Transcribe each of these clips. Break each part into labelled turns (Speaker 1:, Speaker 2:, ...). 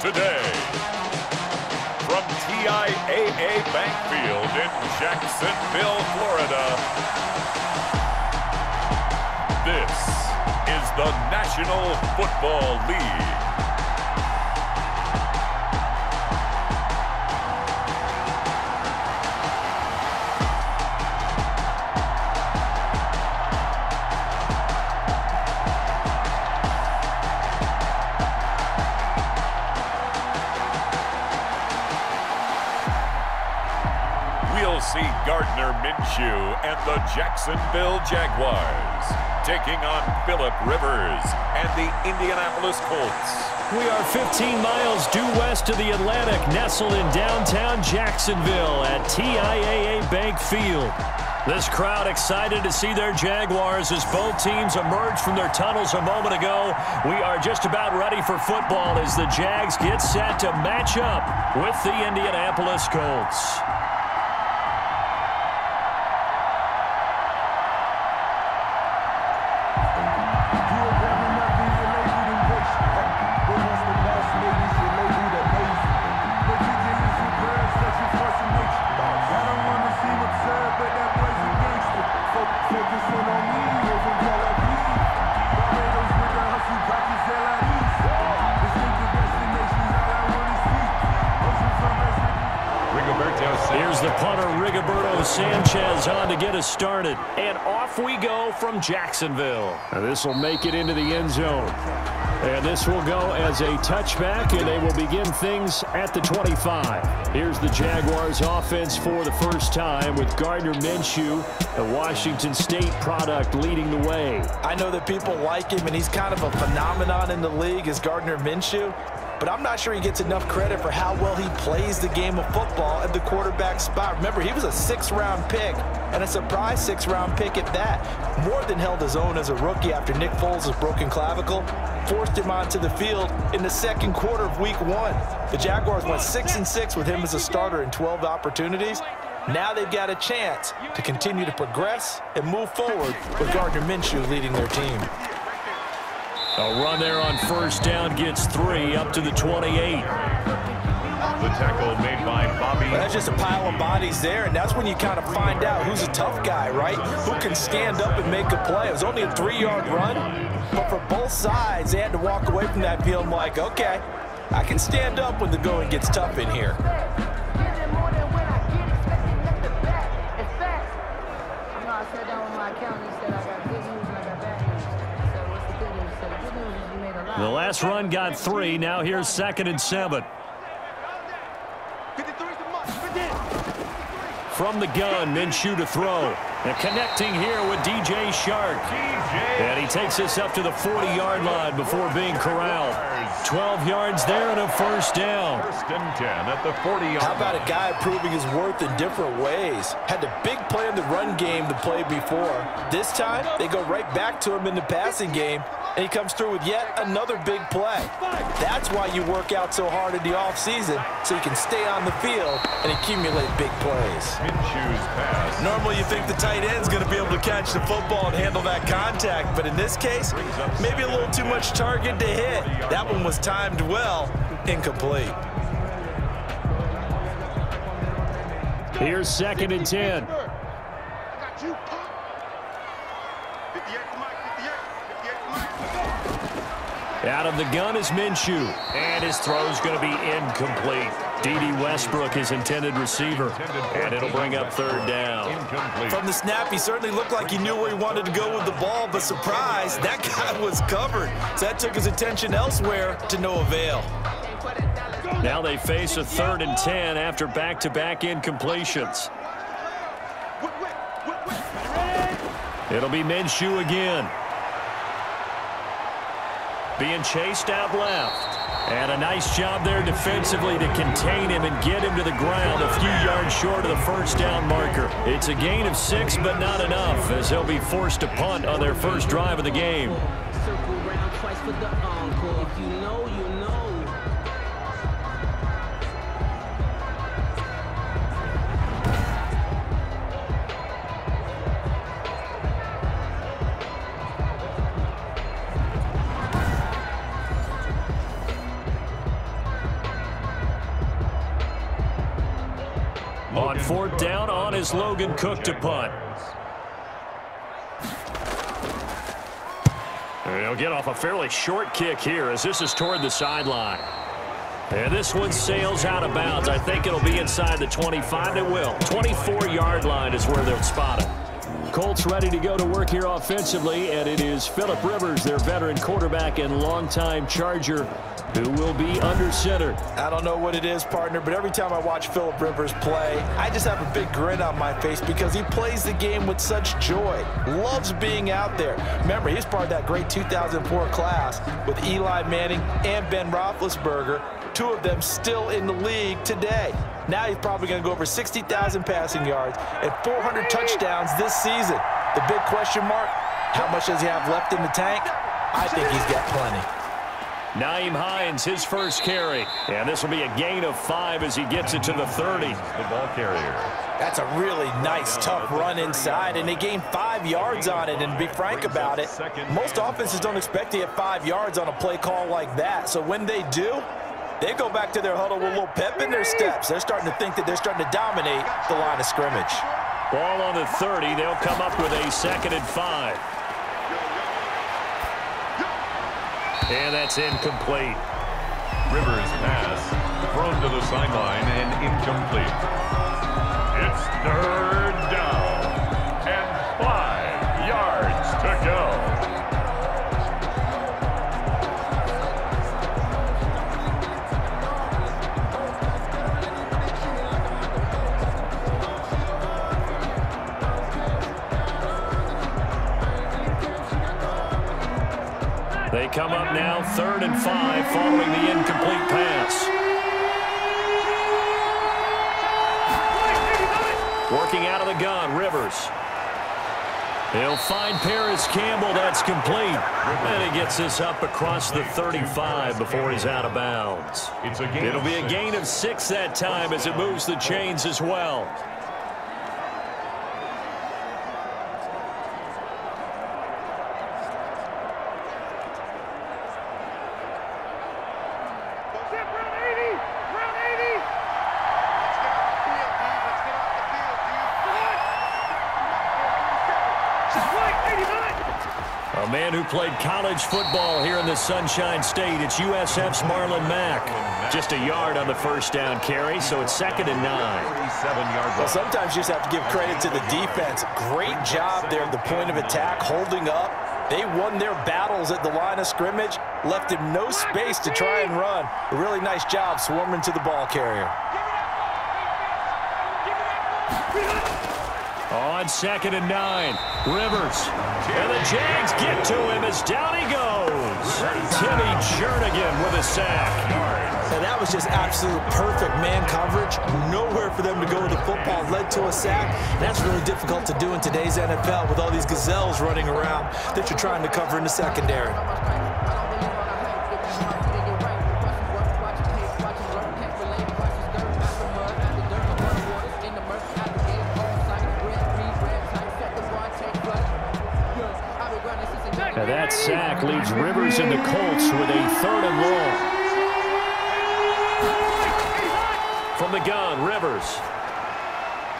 Speaker 1: today. From TIAA Bank Field in Jacksonville, Florida, this is the National Football League. We'll see Gardner Minshew and the Jacksonville Jaguars taking on Phillip Rivers and the Indianapolis Colts.
Speaker 2: We are 15 miles due west of the Atlantic, nestled in downtown Jacksonville at TIAA Bank Field. This crowd excited to see their Jaguars as both teams emerged from their tunnels a moment ago. We are just about ready for football as the Jags get set to match up with the Indianapolis Colts. Here's the punter, Rigoberto Sanchez, on to get us started. And off we go from Jacksonville. Now this will make it into the end zone. And this will go as a touchback, and they will begin things at the 25. Here's the Jaguars offense for the first time with Gardner Minshew, a Washington State product, leading the way.
Speaker 3: I know that people like him, and he's kind of a phenomenon in the league as Gardner Minshew. But I'm not sure he gets enough credit for how well he plays the game of football at the quarterback spot. Remember, he was a 6th-round pick, and a surprise 6th-round pick at that. More than held his own as a rookie after Nick Foles' broken clavicle forced him onto the field in the second quarter of Week 1. The Jaguars went 6-6 with him as a starter in 12 opportunities. Now they've got a chance to continue to progress and move forward with Gardner Minshew leading their team.
Speaker 2: A run there on first down gets 3 up to the 28.
Speaker 1: The tackle made by Bobby.
Speaker 3: That's just a pile of bodies there, and that's when you kind of find out who's a tough guy, right? Who can stand up and make a play. It was only a 3-yard run, but for both sides, they had to walk away from that feeling like, okay, I can stand up when the going gets tough in here.
Speaker 2: The last run got 3. Now here's 2nd and 7. From the gun, Minshew to throw. And connecting here with DJ Shark. And he takes this up to the 40-yard line before being corralled. 12 yards there and a first down.
Speaker 1: 1st and 10 at the 40-yard line.
Speaker 3: How about a guy proving his worth in different ways? Had the big play in the run game the play before. This time, they go right back to him in the passing game, and he comes through with yet another big play. That's why you work out so hard in the offseason, so you can stay on the field and accumulate big plays.
Speaker 1: Minshew's pass.
Speaker 3: Normally you think the tight end's going to be able to catch the football and handle that contact, but in this case, maybe a little too much target to hit. That one was timed well, incomplete.
Speaker 2: Here's 2nd and 10. Out of the gun is Minshew, and his throw's going to be incomplete. D.D. Westbrook, his intended receiver, and it'll bring up 3rd down.
Speaker 3: From the snap, he certainly looked like he knew where he wanted to go with the ball, but surprise, that guy was covered. So that took his attention elsewhere to no avail.
Speaker 2: Now they face a 3rd and 10 after back-to-back incompletions. It'll be Minshew again. Being chased out left. And a nice job there defensively to contain him and get him to the ground a few yards short of the first down marker. It's a gain of 6, but not enough, as they'll be forced to punt on their first drive of the game.
Speaker 4: Circle around twice for the encore. If you know, you know.
Speaker 2: On fourth down, on is Logan Cook to punt. He'll get off a fairly short kick here as this is toward the sideline. And this one sails out of bounds. I think it'll be inside the 25. It will. 24-yard line is where they'll spot it. Colts ready to go to work here offensively, and it is Phillip Rivers, their veteran quarterback and longtime Charger, who will be under center.
Speaker 3: I don't know what it is, partner, but every time I watch Phillip Rivers play, I just have a big grin on my face because he plays the game with such joy. Loves being out there. Remember, he's part of that great 2004 class with Eli Manning and Ben Roethlisberger, two of them still in the league today. Now he's probably going to go over 60,000 passing yards and 400 touchdowns this season. The big question mark, how much does he have left in the tank? I think he's got plenty.
Speaker 2: Nyheim Hines, his first carry. And this will be a gain of 5 as he gets it to the 30.
Speaker 1: The ball carrier.
Speaker 3: That's a really nice, tough run inside, and they gained 5 yards on it. And to be frank about it, most offenses don't expect to get 5 yards on a play call like that. So when they do, they go back to their huddle with a little pep in their steps. They're starting to think that they're starting to dominate the line of scrimmage.
Speaker 2: Ball on the 30. They'll come up with a 2nd and 5. And that's incomplete.
Speaker 1: Rivers pass thrown to the sideline and incomplete. It's 3rd down and 5 yards to go.
Speaker 2: They come up now 3rd and 5 following the incomplete pass. Working out of the gun, Rivers. He'll find Paris Campbell. That's complete. And he gets this up across the 35 before he's out of bounds. It'll be a gain of 6 that time as it moves the chains as well. A man who played college football here in the Sunshine State. It's USF's Marlon Mack. Just a yard on the first down carry, so it's 2nd and 9.
Speaker 3: Well, sometimes you just have to give credit to the defense. Great job there at the point of attack, holding up. They won their battles at the line of scrimmage, left him no space to try and run. A really nice job swarming to the ball carrier.
Speaker 2: On 2nd and 9, Rivers. And the Jags get to him as down he goes. Timmy Jernigan with a sack.
Speaker 3: And that was just absolute perfect man coverage. Nowhere for them to go with the football. Led to a sack. That's really difficult to do in today's NFL with all these gazelles running around that you're trying to cover in the secondary.
Speaker 2: Now that sack leaves Rivers and the Colts with a 3rd and long. From the gun, Rivers.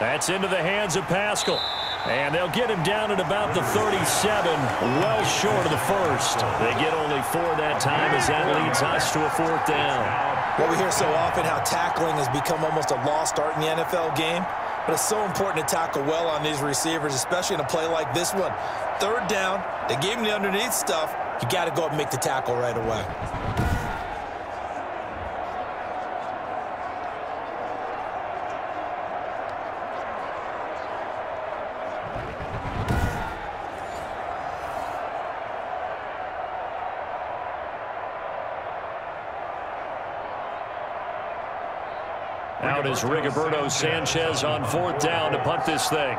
Speaker 2: That's into the hands of Pascal. And they'll get him down at about the 37, well short of the first. They get only 4 that time as that leads us to a 4th down.
Speaker 3: Well, we hear so often how tackling has become almost a lost art in the NFL game. But it's so important to tackle well on these receivers, especially in a play like this one. 3rd down, they gave him the underneath stuff. You got to go up and make the tackle right away.
Speaker 2: Out is Rigoberto Sanchez on 4th down to punt this thing.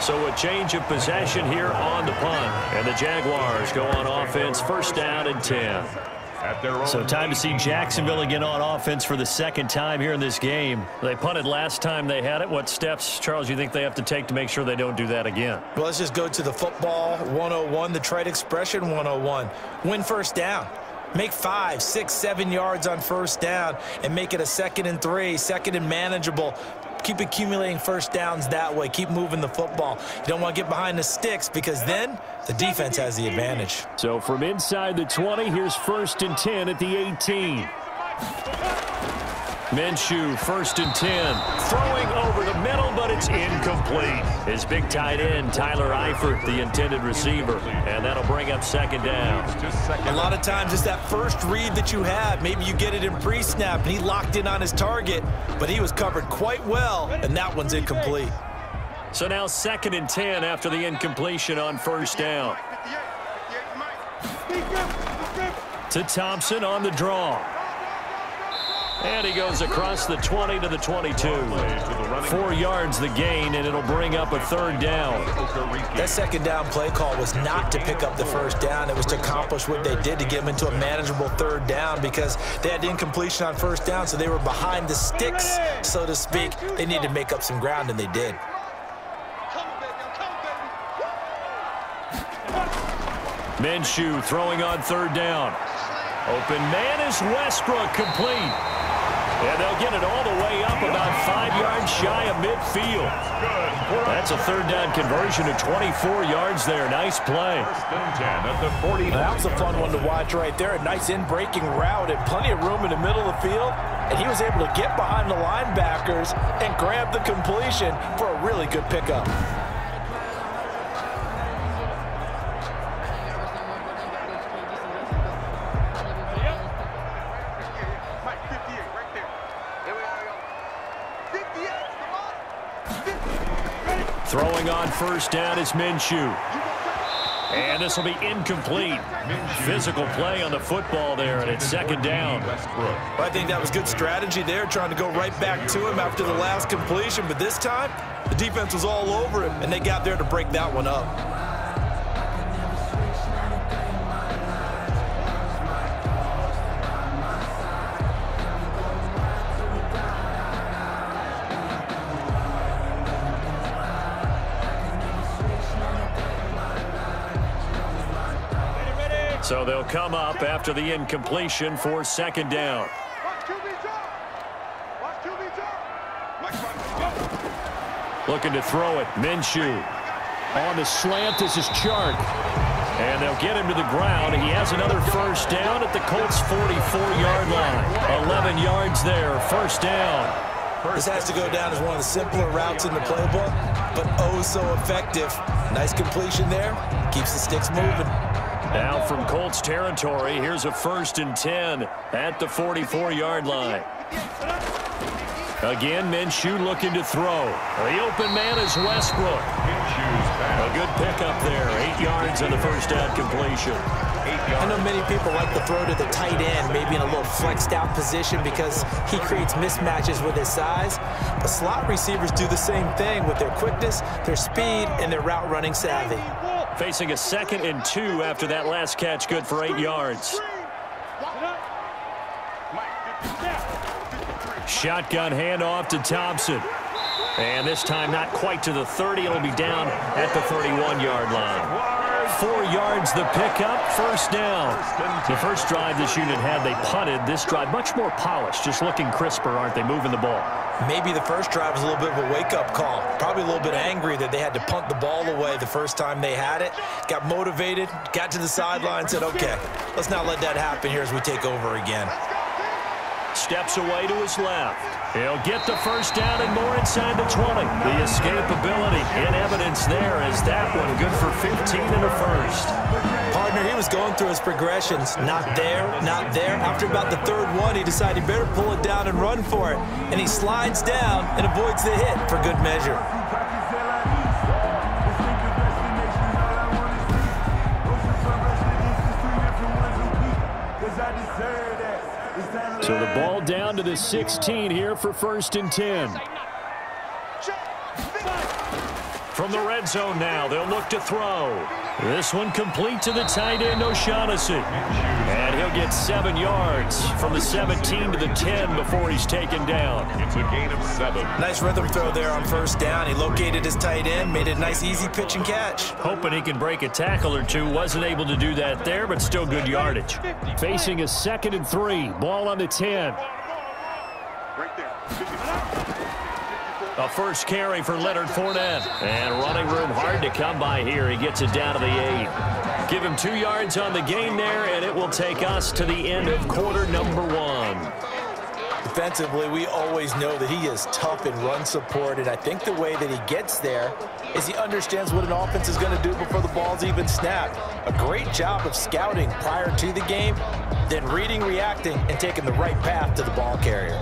Speaker 2: So a change of possession here on the punt. And the Jaguars go on offense, 1st down and 10. So time to see Jacksonville again on offense for the second time here in this game. They punted last time they had it. What steps, Charles, you think they have to take to make sure they don't do that again?
Speaker 3: Well, let's just go to the football 101, the trade expression 101. Win first down. Make 5, 6, 7 yards on first down and make it a 2nd and 3, 2nd and manageable. Keep accumulating first downs that way. Keep moving the football. You don't want to get behind the sticks because then the defense has the advantage.
Speaker 2: So from inside the 20, here's 1st and 10 at the 18. Minshew, 1st and 10. Throwing over the middle, but it's incomplete. His big tight end, Tyler Eifert, the intended receiver. And that'll bring up 2nd down.
Speaker 3: A lot of times it's that first read that you have. Maybe you get it in pre-snap, and he locked in on his target, but he was covered quite well, and that one's incomplete.
Speaker 2: So now 2nd and 10 after the incompletion on 1st down. To Thompson on the draw. And he goes across the 20 to the 22. 4 yards the gain, and it'll bring up a 3rd down.
Speaker 3: That 2nd down play call was not to pick up the 1st down. It was to accomplish what they did to get them into a manageable 3rd down because they had incompletion on 1st down, so they were behind the sticks, so to speak. They needed to make up some ground, and they did.
Speaker 2: Minshew throwing on 3rd down. Open man is Westbrook, complete. And they'll get it all the way up about 5 yards shy of midfield. That's a 3rd down conversion to 24 yards there. Nice play.
Speaker 3: That was a fun one to watch right there. A nice in-breaking route and plenty of room in the middle of the field. And he was able to get behind the linebackers and grab the completion for a really good pickup.
Speaker 2: Throwing on 1st down is Minshew. And this will be incomplete. Physical play on the football there, and it's 2nd down.
Speaker 3: Well, I think that was good strategy there, trying to go right back to him after the last completion. But this time, the defense was all over him, and they got there to break that one up.
Speaker 2: So they'll come up after the incompletion for 2nd down. Looking to throw it. Minshew. On the slant, this is Chark. And they'll get him to the ground. He has another 1st down at the Colts' 44-yard line. 11 yards there, 1st down.
Speaker 3: This has to go down as one of the simpler routes in the playbook, but oh so effective. Nice completion there. Keeps the sticks moving.
Speaker 2: Now from Colts territory, here's a 1st and 10 at the 44-yard line. Again, Minshew looking to throw. The open man is Westbrook. A good pickup there. 8 yards on the 1st down completion.
Speaker 3: I know many people like to throw to the tight end, maybe in a little flexed out position because he creates mismatches with his size. But slot receivers do the same thing with their quickness, their speed, and their route running savvy.
Speaker 2: Facing a 2nd and 2 after that last catch, good for 8 yards. Shotgun handoff to Thompson. And this time not quite to the 30. It'll be down at the 31-yard line. 4 yards the pickup, 1st down. The first drive this unit had, they punted. This drive much more polished, just looking crisper, aren't they, moving the ball?
Speaker 3: Maybe the first drive was a little bit of a wake-up call. Probably a little bit angry that they had to punt the ball away the first time they had it. Got motivated, got to the sideline, said, okay, let's not let that happen here as we take over again.
Speaker 2: Steps away to his left. He'll get the 1st down and more inside the 20. The escapability in evidence there as that one good for 15 in the 1st.
Speaker 3: Partner, he was going through his progressions. Not there, not there. After about the 3rd one, he decided he better pull it down and run for it. And he slides down and avoids the hit for good measure.
Speaker 2: So the ball down to the 16 here for 1st and 10. From the red zone now, they'll look to throw. This one complete to the tight end, O'Shaughnessy. And he'll get 7 yards from the 17 to the 10 before he's taken down.
Speaker 1: It's a gain of 7.
Speaker 3: Nice rhythm throw there on first down. He located his tight end, made it a nice, easy pitch and catch.
Speaker 2: Hoping he can break a tackle or two. Wasn't able to do that there, but still good yardage. Facing a 2nd and 3. Ball on the 10. A first carry for Leonard Fournette. And running room hard to come by here. He gets it down to the 8. Give him 2 yards on the gain there, and it will take us to the end of quarter number 1.
Speaker 3: Defensively, we always know that he is tough in run support, and I think the way that he gets there is he understands what an offense is going to do before the ball's even snapped. A great job of scouting prior to the game, then reading, reacting, and taking the right path to the ball carrier.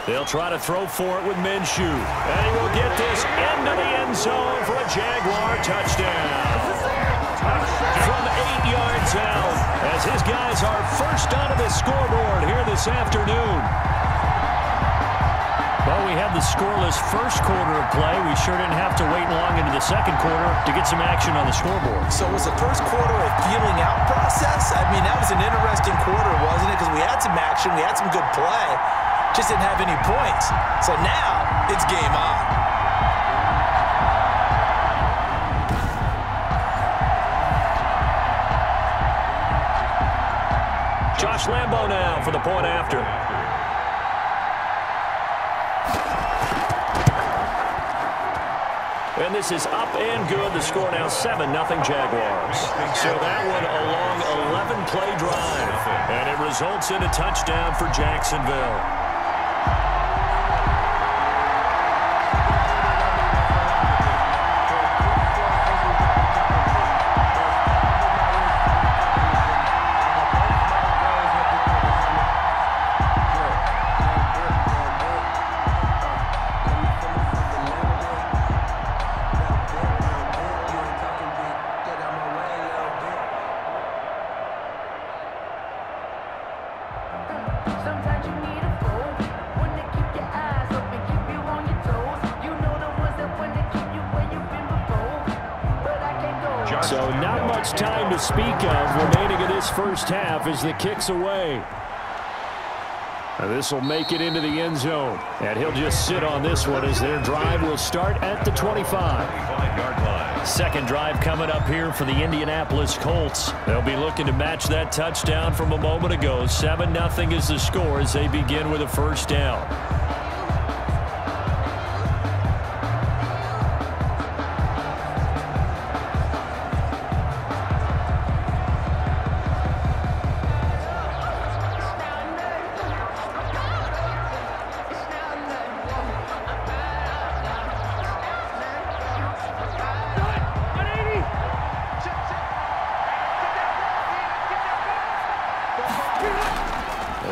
Speaker 2: They'll try to throw for it with Minshew. And he will get this into the end zone for a Jaguar touchdown. From 8 yards out, as his guys are first onto the scoreboard here this afternoon. Well, we had the scoreless first quarter of play. We sure didn't have to wait long into the second quarter to get some action on the scoreboard.
Speaker 3: So was the first quarter a feeling out process? I mean, that was an interesting quarter, wasn't it? Because we had some action, we had some good play. Just didn't have any points. So now it's game on.
Speaker 2: Josh Lambo now for the point after. And this is up and good. The score now 7-0 Jaguars. So that one a long 11-play drive. And it results in a touchdown for Jacksonville. So not much time to speak of remaining in this first half as the kick's away. And this will make it into the end zone. And he'll just sit on this one as their drive will start at the 25-yard line. Second drive coming up here for the Indianapolis Colts. They'll be looking to match that touchdown from a moment ago. 7-0 is the score as they begin with a first down.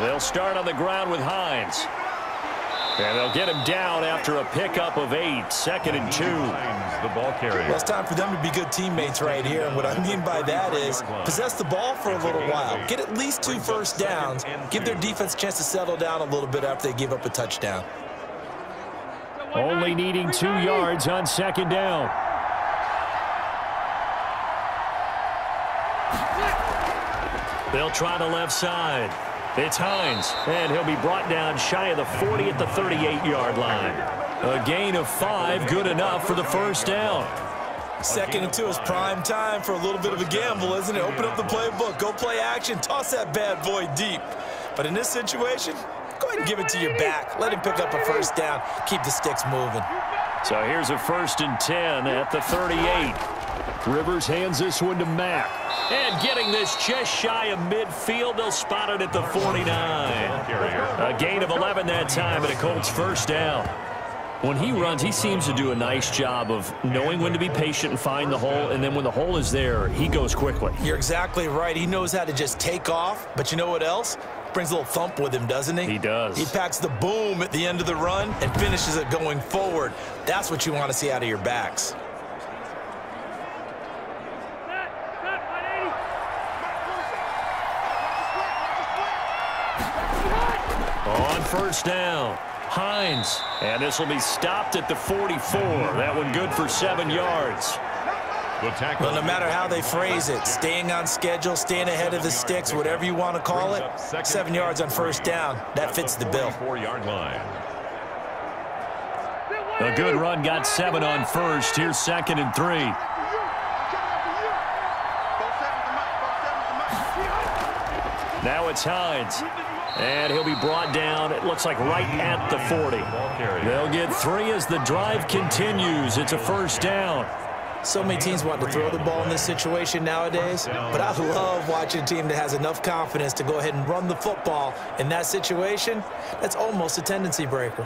Speaker 2: They'll start on the ground with Hines. And they'll get him down after a pickup of 8. 2nd and 2. The ball carrier.
Speaker 3: Well, it's time for them to be good teammates right here. And what I mean by that is possess the ball for a little while. Get at least 2 first downs. Give their defense a chance to settle down a little bit after they give up a touchdown.
Speaker 2: Only needing 2 yards on 2nd down. They'll try the left side. It's Hines, and he'll be brought down shy of the 40 at the 38-yard line. A gain of 5, good enough for the first down.
Speaker 3: 2nd and 2 is prime time for a little bit of a gamble, isn't it? Open up the playbook, go play action, toss that bad boy deep. But in this situation, go ahead and give it to your back. Let him pick up a first down. Keep the sticks moving.
Speaker 2: So here's a 1st and 10 at the 38. Rivers hands this one to Mack. And getting this just shy of midfield, they'll spot it at the 49. A gain of 11 that time, and a Colts first down. When he runs, he seems to do a nice job of knowing when to be patient and find the hole, and then when the hole is there, he goes quickly.
Speaker 3: You're exactly right. He knows how to just take off, but you know what else? brings a little thump with him, doesn't he?
Speaker 2: He does.
Speaker 3: He packs the boom at the end of the run and finishes it going forward. That's what you want to see out of your backs.
Speaker 2: On first down, Hines. And this will be stopped at the 44. That one good for 7 yards.
Speaker 3: Well, no matter how they phrase it, staying on schedule, staying ahead of the sticks, whatever you want to call it, 7 yards on first down, that fits the bill.
Speaker 2: A good run got 7 on first. Here's 2nd and 3. Now it's Hines. And he'll be brought down, it looks like right at the 40. They'll get 3 as the drive continues. It's a first down.
Speaker 3: So many teams want to throw the ball in this situation nowadays, but I love watching a team that has enough confidence to go ahead and run the football. In that situation, that's almost a tendency breaker.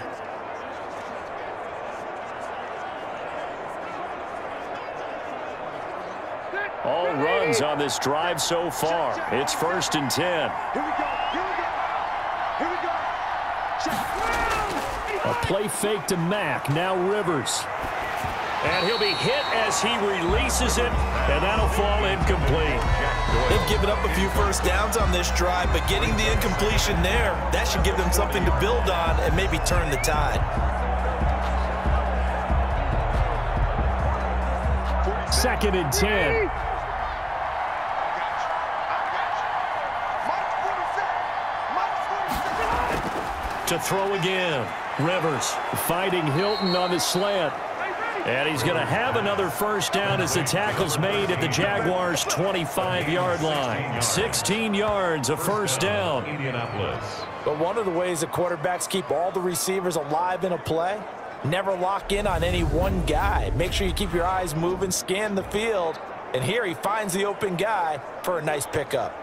Speaker 2: All runs on this drive so far. It's 1st and 10.
Speaker 5: Here we go.
Speaker 2: A play fake to Mack. Now Rivers. And he'll be hit as he releases it, and that'll fall incomplete.
Speaker 3: They've given up a few first downs on this drive, but getting the incompletion there, that should give them something to build on and maybe turn the tide.
Speaker 2: 2nd and 10. To throw again. Rivers fighting Hilton on the slant. And he's going to have another first down as the tackle's made at the Jaguars' 25-yard line. 16 yards, a first down.
Speaker 3: But one of the ways the quarterbacks keep all the receivers alive in a play, never lock in on any one guy. Make sure you keep your eyes moving, scan the field. And here he finds the open guy for a nice pickup.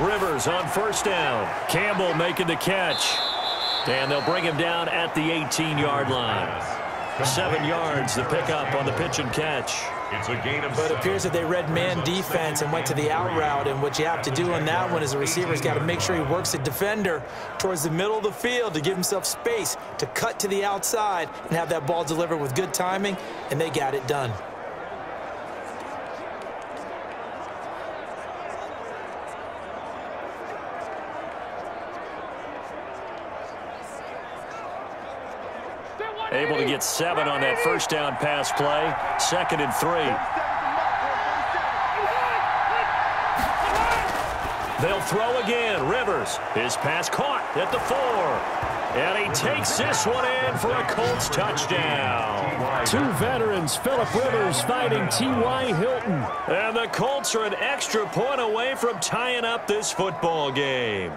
Speaker 2: Rivers on first down. Campbell making the catch. And they'll bring him down at the 18-yard line. 7 yards, the pickup on the pitch and catch.
Speaker 5: It's a gain of
Speaker 3: But it appears that they read man defense and went to the out route. And what you have to do on that one is the receiver's got to make sure he works the defender towards the middle of the field to give himself space to cut to the outside and have that ball delivered with good timing, and they got it done.
Speaker 2: Able to get 7 on that first down pass play. 2nd and 3. They'll throw again. Rivers. His pass caught at the 4. And he takes this one in for a Colts touchdown. 2 veterans, Phillip Rivers fighting T.Y. Hilton. And the Colts are an extra point away from tying up this football game.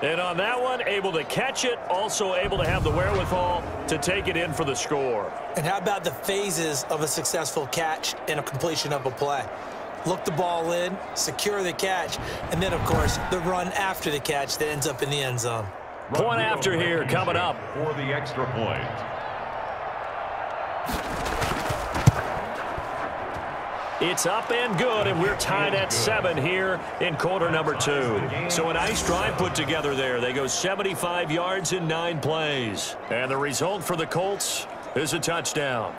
Speaker 2: And on that one, able to catch it, also able to have the wherewithal to take it in for the score.
Speaker 3: And how about the phases of a successful catch and a completion of a play? Look the ball in, secure the catch, and then, of course, the run after the catch that ends up in the end zone.
Speaker 2: Point after here coming up.
Speaker 5: For the extra point.
Speaker 2: It's up and good, and we're tied at 7 here in quarter number 2. So a nice drive put together there. They go 75 yards in 9 plays. And the result for the Colts is a touchdown.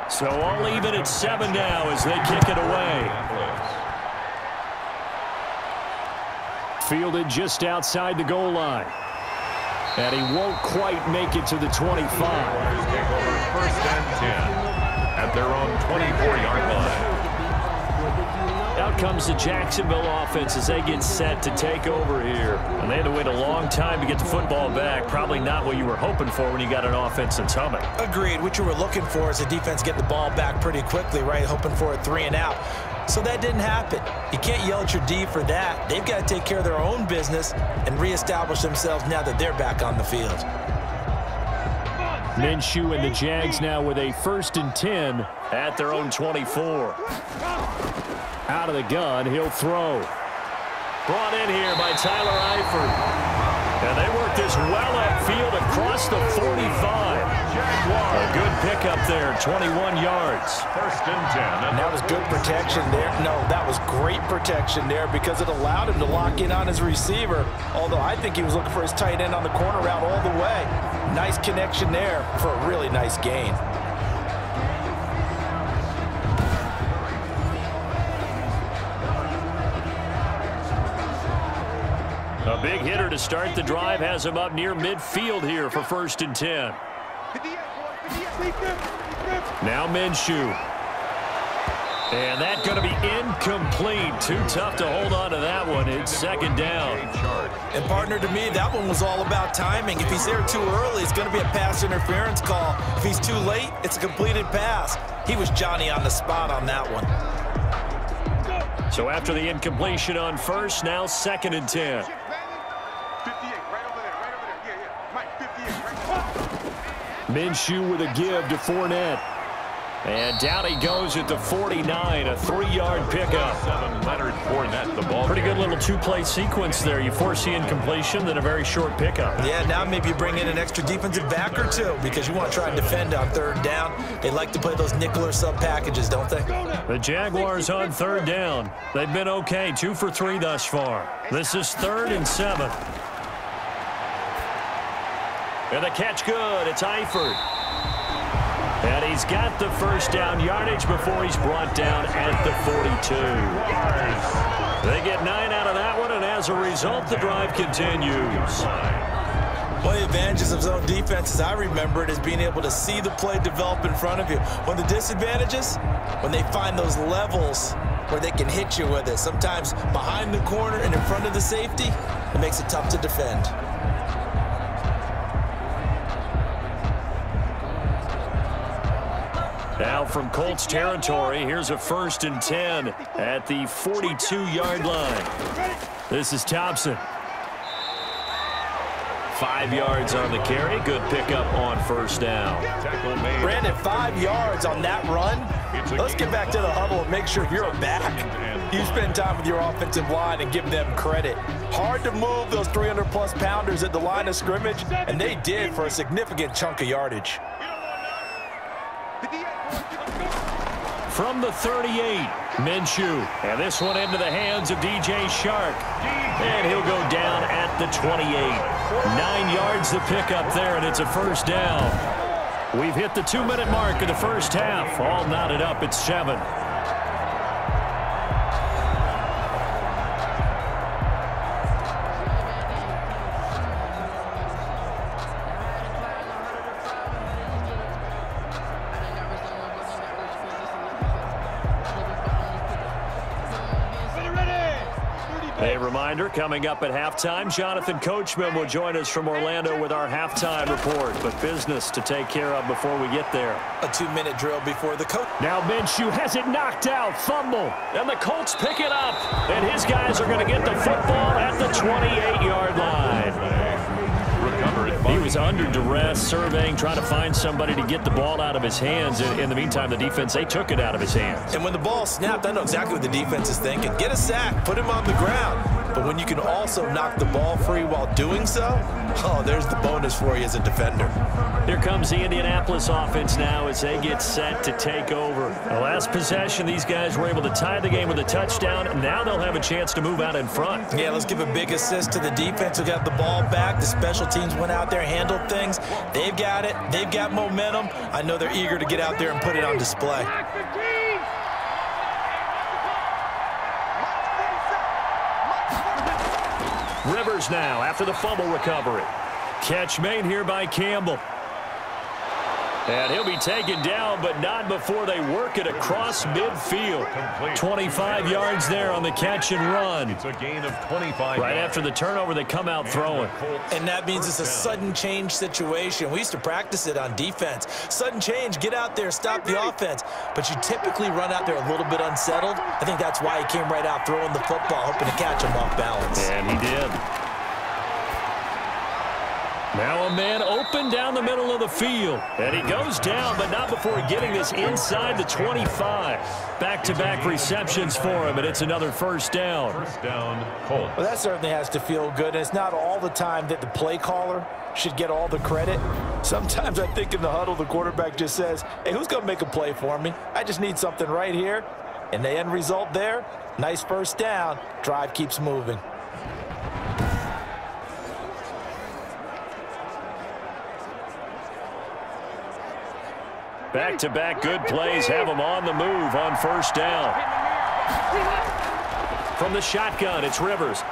Speaker 2: So all even at 7 now as they kick it away. Fielded just outside the goal line. And he won't quite make it to the 25.
Speaker 5: First and 10 at their own 24-yard line.
Speaker 2: Out comes the Jacksonville offense as they get set to take over here. And they had to wait a long time to get the football back. Probably not what you were hoping for when you got an offense that's humming.
Speaker 3: Agreed. What you were looking for is a defense get the ball back pretty quickly, right? Hoping for a 3-and-out. So that didn't happen. You can't yell at your D for that. They've got to take care of their own business and reestablish themselves now that they're back on the field.
Speaker 2: Minshew and the Jags now with a 1st and 10 at their own 24. Out of the gun, he'll throw. Brought in here by Tyler Eifert. And they work this well upfield across the 45. A good pickup there, 21 yards.
Speaker 5: 1st and 10.
Speaker 3: And that was good protection there. No, that was great protection there because it allowed him to lock in on his receiver. Although I think he was looking for his tight end on the corner route all the way. Nice connection there for a really nice gain.
Speaker 2: A big hitter to start the drive has him up near midfield here for 1st and 10. Now Minshew. And that's going to be incomplete. Too tough to hold on to that one. It's 2nd down.
Speaker 3: And partner, to me, that one was all about timing. If he's there too early, it's going to be a pass interference call. If he's too late, it's a completed pass. He was Johnny on the spot on that one.
Speaker 2: So after the incompletion on 1st, now 2nd and 10. Minshew with a give to Fournette. And down he goes at the 49, a 3-yard pickup.
Speaker 5: Leonard Fournette, the ball.
Speaker 2: Pretty good little 2-play sequence there. You force the incompletion, then a very short pickup.
Speaker 3: Yeah, now maybe you bring in an extra defensive back or two because you want to try and defend on 3rd down. They like to play those nickel or sub packages, don't they?
Speaker 2: The Jaguars on 3rd down. They've been okay, 2 for 3 thus far. This is 3rd and 7. And the catch good. It's Eifert. And he's got the 1st down yardage before he's brought down at the 42. They get 9 out of that one, and as a result, the drive continues.
Speaker 3: One of the advantages of zone defense, as I remember it, is being able to see the play develop in front of you. One of the disadvantages, when they find those levels where they can hit you with it, sometimes behind the corner and in front of the safety, it makes it tough to defend.
Speaker 2: Now from Colts territory, here's a 1st and 10 at the 42-yard line. This is Thompson. 5 yards on the carry. Good pickup on 1st down.
Speaker 3: Brandon, 5 yards on that run. Let's get back to the huddle and make sure you're back. You spend time with your offensive line and give them credit. Hard to move those 300-plus pounders at the line of scrimmage, and they did for a significant chunk of yardage.
Speaker 2: From the 38, Minshew. And this one into the hands of DJ Shark. And he'll go down at the 28. 9 yards the pickup there, and it's a 1st down. We've hit the 2-minute mark of the 1st half. All knotted up at 7. A reminder, coming up at halftime, Jonathan Coachman will join us from Orlando with our halftime report. But business to take care of before we get there.
Speaker 3: A 2-minute drill before the coach.
Speaker 2: Now Minshew has it knocked out. Fumble. And the Colts pick it up. And his guys are going to get the football at the 28-yard line. He was under duress, surveying, trying to find somebody to get the ball out of his hands. In the meantime, the defense, they took it out of his hands.
Speaker 3: And when the ball snapped, I know exactly what the defense is thinking. Get a sack, put him on the ground. But when you can also knock the ball free while doing so, oh, there's the bonus for you as a defender.
Speaker 2: Here comes the Indianapolis offense now as they get set to take over. The last possession, these guys were able to tie the game with a touchdown. Now they'll have a chance to move out in front.
Speaker 3: Yeah, let's give a big assist to the defense who got the ball back. The special teams went out there, handled things. They've got it. They've got momentum. I know they're eager to get out there and put it on display.
Speaker 2: Rivers now after the fumble recovery. Catch made here by Campbell. And he'll be taken down, but not before they work it across midfield. 25 yards there on the catch and run.
Speaker 5: It's a gain of 25
Speaker 2: right after the turnover, they come out throwing.
Speaker 3: And that means it's a sudden change situation. We used to practice it on defense. Sudden change, get out there, stop the offense. But you typically run out there a little bit unsettled. I think that's why he came right out throwing the football, hoping to catch him off balance.
Speaker 2: And he did. Now a man open down the middle of the field. And he goes down, but not before getting this inside the 25. Back-to-back receptions for him, and it's another first down.
Speaker 5: First down, Colts.
Speaker 3: Well, that certainly has to feel good. And it's not all the time that the play caller should get all the credit. Sometimes I think in the huddle, the quarterback just says, hey, who's going to make a play for me? I just need something right here. And the end result there, nice first down. Drive keeps moving.
Speaker 2: Back-to-back good plays have them on the move on first down. From the shotgun, it's Rivers.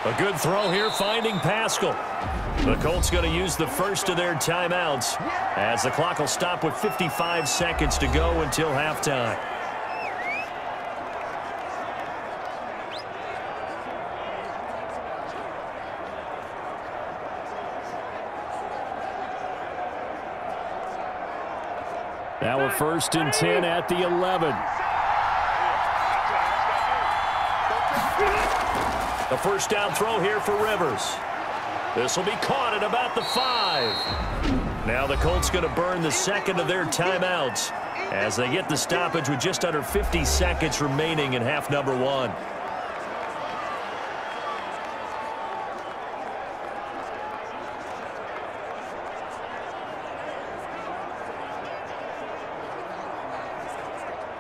Speaker 2: A good throw here, finding Pascal. The Colts going to use the first of their timeouts as the clock will stop with 55 seconds to go until halftime. Now a 1st and 10 at the 11. The first down throw here for Rivers. This will be caught at about the 5. Now the Colts going to burn the second of their timeouts as they get the stoppage with just under 50 seconds remaining in half number 1.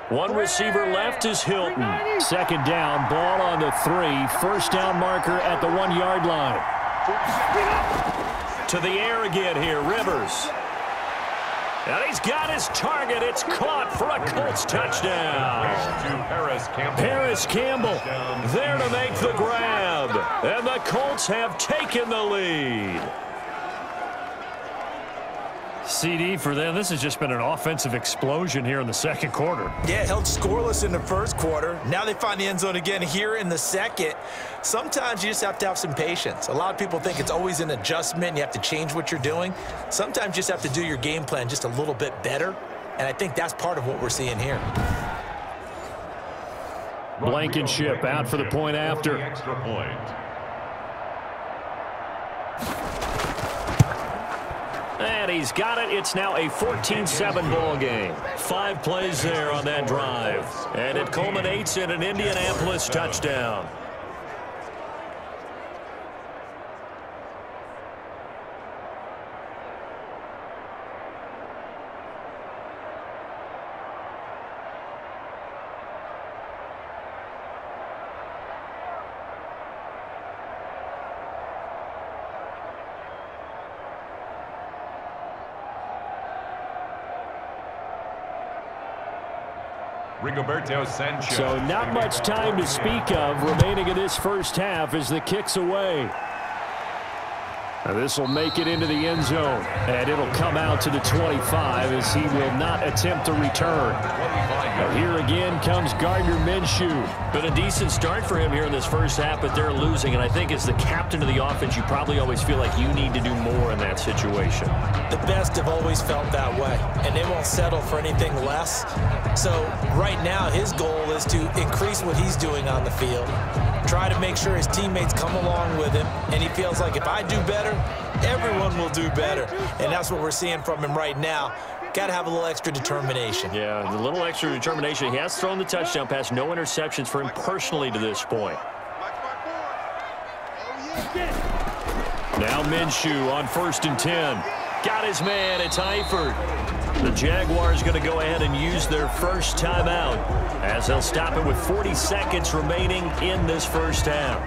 Speaker 2: One receiver left is Hilton. Second down, ball on the 3. First down marker at the 1-yard line. To the air again here, Rivers. And he's got his target. It's caught for a Colts touchdown. Paris Campbell there to make the grab. And the Colts have taken the lead. CD for them. This has just been an offensive explosion here in the second quarter.
Speaker 3: Yeah, held scoreless in the first quarter. Now they find the end zone again here in the second. Sometimes you just have to have some patience. A lot of people think it's always an adjustment. You have to change what you're doing. Sometimes you just have to do your game plan just a little bit better. And I think that's part of what we're seeing here.
Speaker 2: Blankenship out for the point after.
Speaker 5: Extra point.
Speaker 2: And he's got it. It's now a 14-7 ball game. 5 plays there on that drive. And it culminates in an Indianapolis touchdown.
Speaker 5: Rigoberto Sanchez.
Speaker 2: So not much time to speak of remaining in this first half as the kick's away. Now this will make it into the end zone, and it'll come out to the 25 as he will not attempt to return. Now here again comes Gardner Minshew. Been a decent start for him here in this first half, but they're losing, and I think as the captain of the offense, you probably always feel like you need to do more in that situation.
Speaker 3: The best have always felt that way, and they won't settle for anything less. So right now his goal is to increase what he's doing on the field, try to make sure his teammates come along with him, and he feels like if I do better, everyone will do better. And that's what we're seeing from him right now. Got to have a little extra determination.
Speaker 2: Yeah, a little extra determination. He has thrown the touchdown pass. No interceptions for him personally to this point. Now Minshew on 1st and 10. Got his man. It's Eifert. The Jaguars going to go ahead and use their first timeout as they'll stop it with 40 seconds remaining in this first half.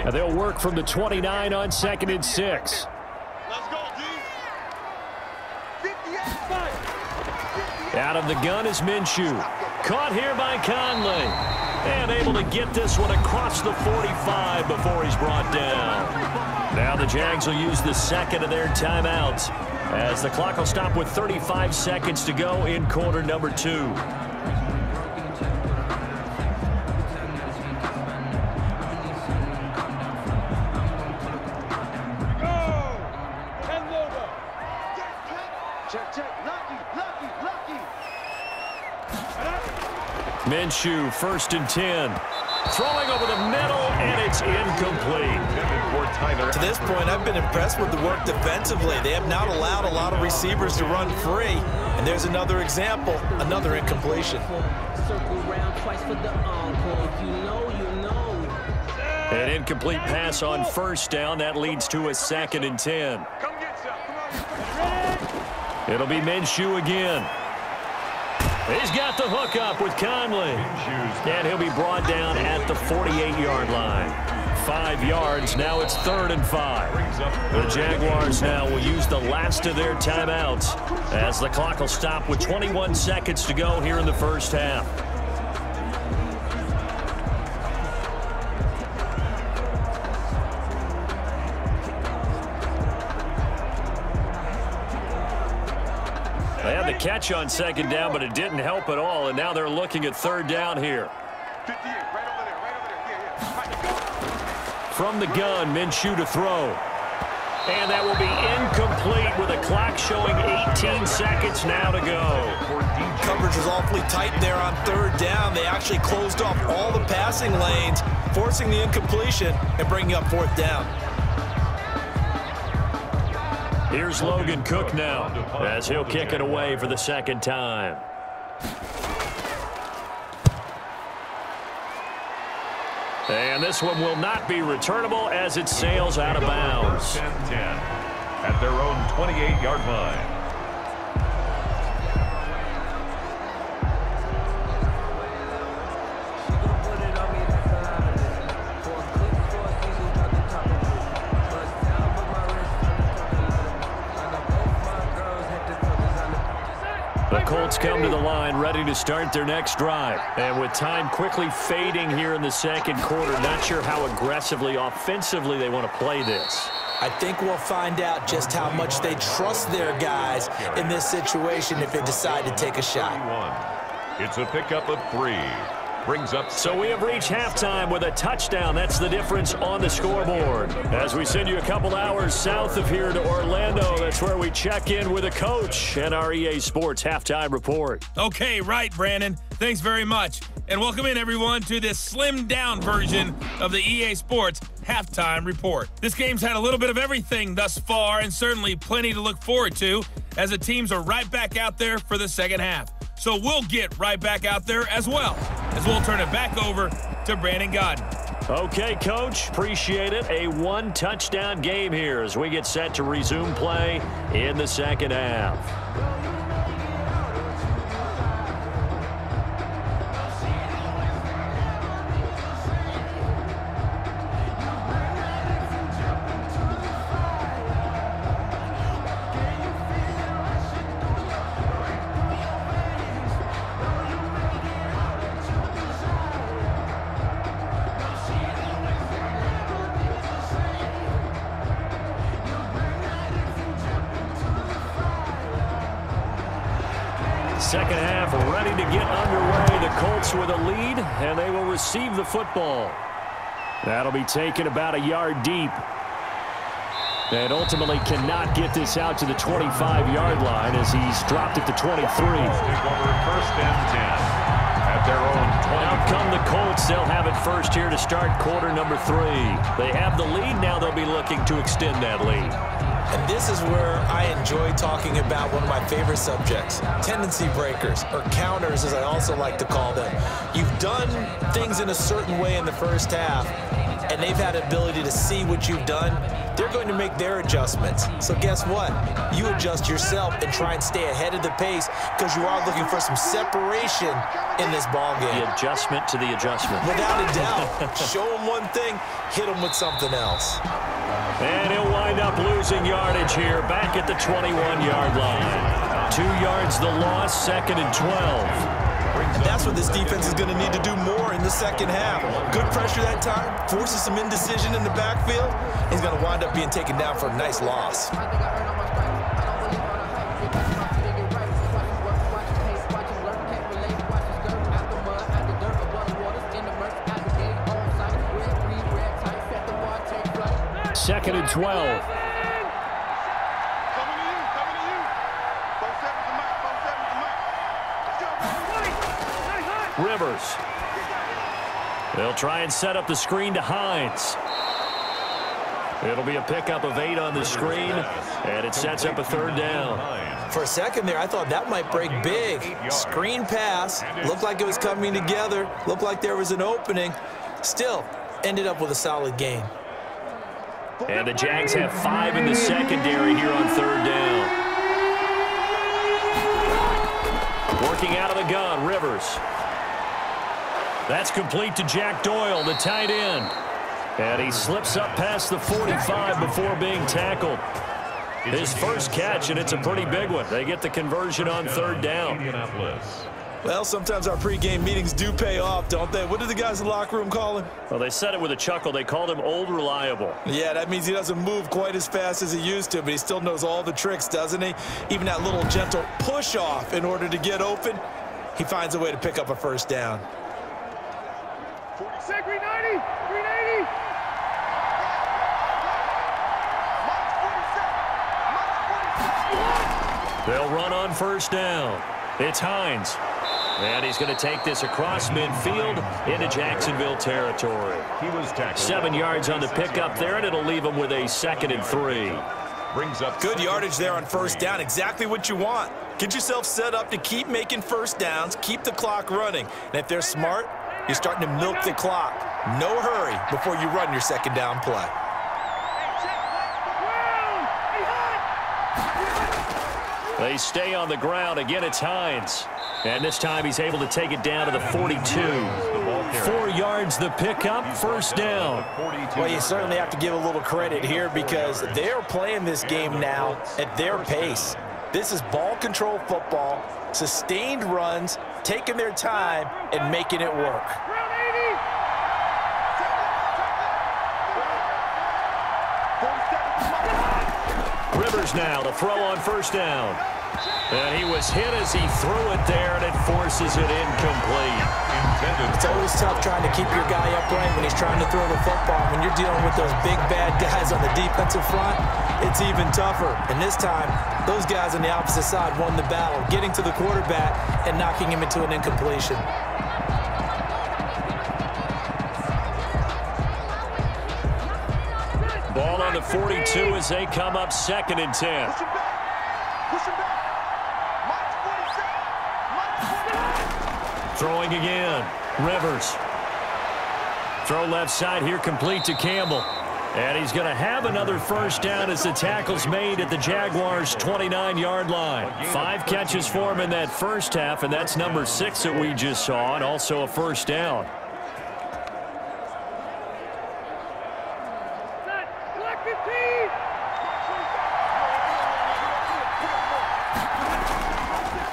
Speaker 2: Now they'll work from the 29 on 2nd and 6. Out of the gun is Minshew. Caught here by Conley. And able to get this one across the 45 before he's brought down. Now the Jags will use the second of their timeouts as the clock will stop with 35 seconds to go in quarter number 2. Minshew, 1st and 10. Throwing over the middle, and it's incomplete.
Speaker 3: To this point, I've been impressed with the work defensively. They have not allowed a lot of receivers to run free. And there's another example, another incompletion.
Speaker 2: An incomplete pass on 1st down. That leads to a 2nd and 10. It'll be Minshew again. He's got the hook up with Conley. And he'll be brought down at the 48-yard line. 5 yards. Now it's 3rd and 5. The Jaguars now will use the last of their timeouts as the clock will stop with 21 seconds to go here in the first half. They had the catch on 2nd down, but it didn't help at all, and now they're looking at 3rd down here. From the gun, Minshew to throw. And that will be incomplete with a clock showing 18 seconds now to go.
Speaker 3: Coverage was awfully tight there on 3rd down. They actually closed off all the passing lanes, forcing the incompletion and bringing up 4th down.
Speaker 2: Here's Logan Cook now as he'll kick it away for the 2nd time. And this one will not be returnable as it sails out of bounds.
Speaker 5: 10 at their own 28-yard line.
Speaker 2: The Colts come to the line ready to start their next drive. And with time quickly fading here in the 2nd quarter, not sure how aggressively, offensively they want to play this.
Speaker 3: I think we'll find out just how much they trust their guys in this situation if they decide to take a shot.
Speaker 5: It's a pickup of 3. Brings up.
Speaker 2: So we have reached halftime with a touchdown. That's the difference on the scoreboard. As we send you a couple hours south of here to Orlando, that's where we check in with a coach and our EA Sports halftime report.
Speaker 6: Okay, right, Brandon. Thanks very much. And welcome in, everyone, to this slimmed-down version of the EA Sports halftime report. This game's had a little bit of everything thus far, and certainly plenty to look forward to, as the teams are right back out there for the second half. So we'll get right back out there as well, as we'll turn it back over to Brandon Godden.
Speaker 2: Okay, Coach, appreciate it. A 1-touchdown game here as we get set to resume play in the second half. Second half ready to get underway. The Colts with a lead, and they will receive the football. That'll be taken about a yard deep. And ultimately cannot get this out to the 25-yard line as he's dropped at the 23.
Speaker 5: Take over 1st and 10 at their own 20.
Speaker 2: Out come the Colts. They'll have it first here to start quarter number 3. They have the lead. Now they'll be looking to extend that lead.
Speaker 3: And this is where I enjoy talking about one of my favorite subjects, tendency breakers, or counters as I also like to call them. You've done things in a certain way in the first half, and they've had the ability to see what you've done. They're going to make their adjustments. So guess what? You adjust yourself and try and stay ahead of the pace because you are looking for some separation in this ball game.
Speaker 2: The adjustment to the adjustment.
Speaker 3: Without a doubt. Show them one thing, hit them with something else.
Speaker 2: And he'll wind up losing yardage here back at the 21-yard line. 2 yards the loss, 2nd and 12.
Speaker 3: And that's what this defense is going to need to do more in the second half. Good pressure that time, forces some indecision in the backfield. He's going to wind up being taken down for a nice loss.
Speaker 2: Second and 12. Rivers. They'll try and set up the screen to Hines. It'll be a pickup of 8 on the screen, and it sets up a third down.
Speaker 3: For a second there, I thought that might break big. Screen pass, looked like it was coming together, looked like there was an opening. Still, ended up with a solid gain.
Speaker 2: And the Jags have 5 in the secondary here on third down. Working out of the gun, Rivers. That's complete to Jack Doyle, the tight end. And he slips up past the 45 before being tackled. His first catch, and it's a pretty big one. They get the conversion on third down.
Speaker 5: Indianapolis.
Speaker 3: Well, sometimes our pregame meetings do pay off, don't they? What do the guys in the locker room call him?
Speaker 2: Well, they said it with a chuckle. They called him Old Reliable.
Speaker 3: Yeah, that means he doesn't move quite as fast as he used to, but he still knows all the tricks, doesn't he? Even that little gentle push-off in order to get open, he finds a way to pick up a first down.
Speaker 7: 46, 390, 380.
Speaker 2: They'll run on first down. It's Hines. And he's going to take this across midfield into Jacksonville territory.
Speaker 5: He was tackled.
Speaker 2: 7 yards on the pickup there, and it'll leave him with a 2nd and 3.
Speaker 5: Brings up
Speaker 3: Good yardage there on first down. Exactly what you want. Get yourself set up to keep making first downs, keep the clock running. And if they're smart, you're starting to milk the clock. No hurry before you run your second down play.
Speaker 2: They stay on the ground. Again, it's Hines. And this time he's able to take it down to the 42. 4 yards the pickup, first down.
Speaker 3: Well, you certainly have to give a little credit here because they're playing this game now at their pace. This is ball control football, sustained runs, taking their time and making it work.
Speaker 2: Rivers now to throw on first down. And he was hit as he threw it there, and it forces it incomplete.
Speaker 3: It's always tough trying to keep your guy upright when he's trying to throw the football. When you're dealing with those big, bad guys on the defensive front, it's even tougher. And this time, those guys on the opposite side won the battle, getting to the quarterback and knocking him into an incompletion.
Speaker 2: Ball on the 42 as they come up 2nd and 10. Throwing again. Rivers. Throw left side here, complete to Campbell. And he's going to have another first down as the tackle's made at the Jaguars' 29-yard line. 5 catches for him in that first half, and that's number 6 that we just saw, and also a first down.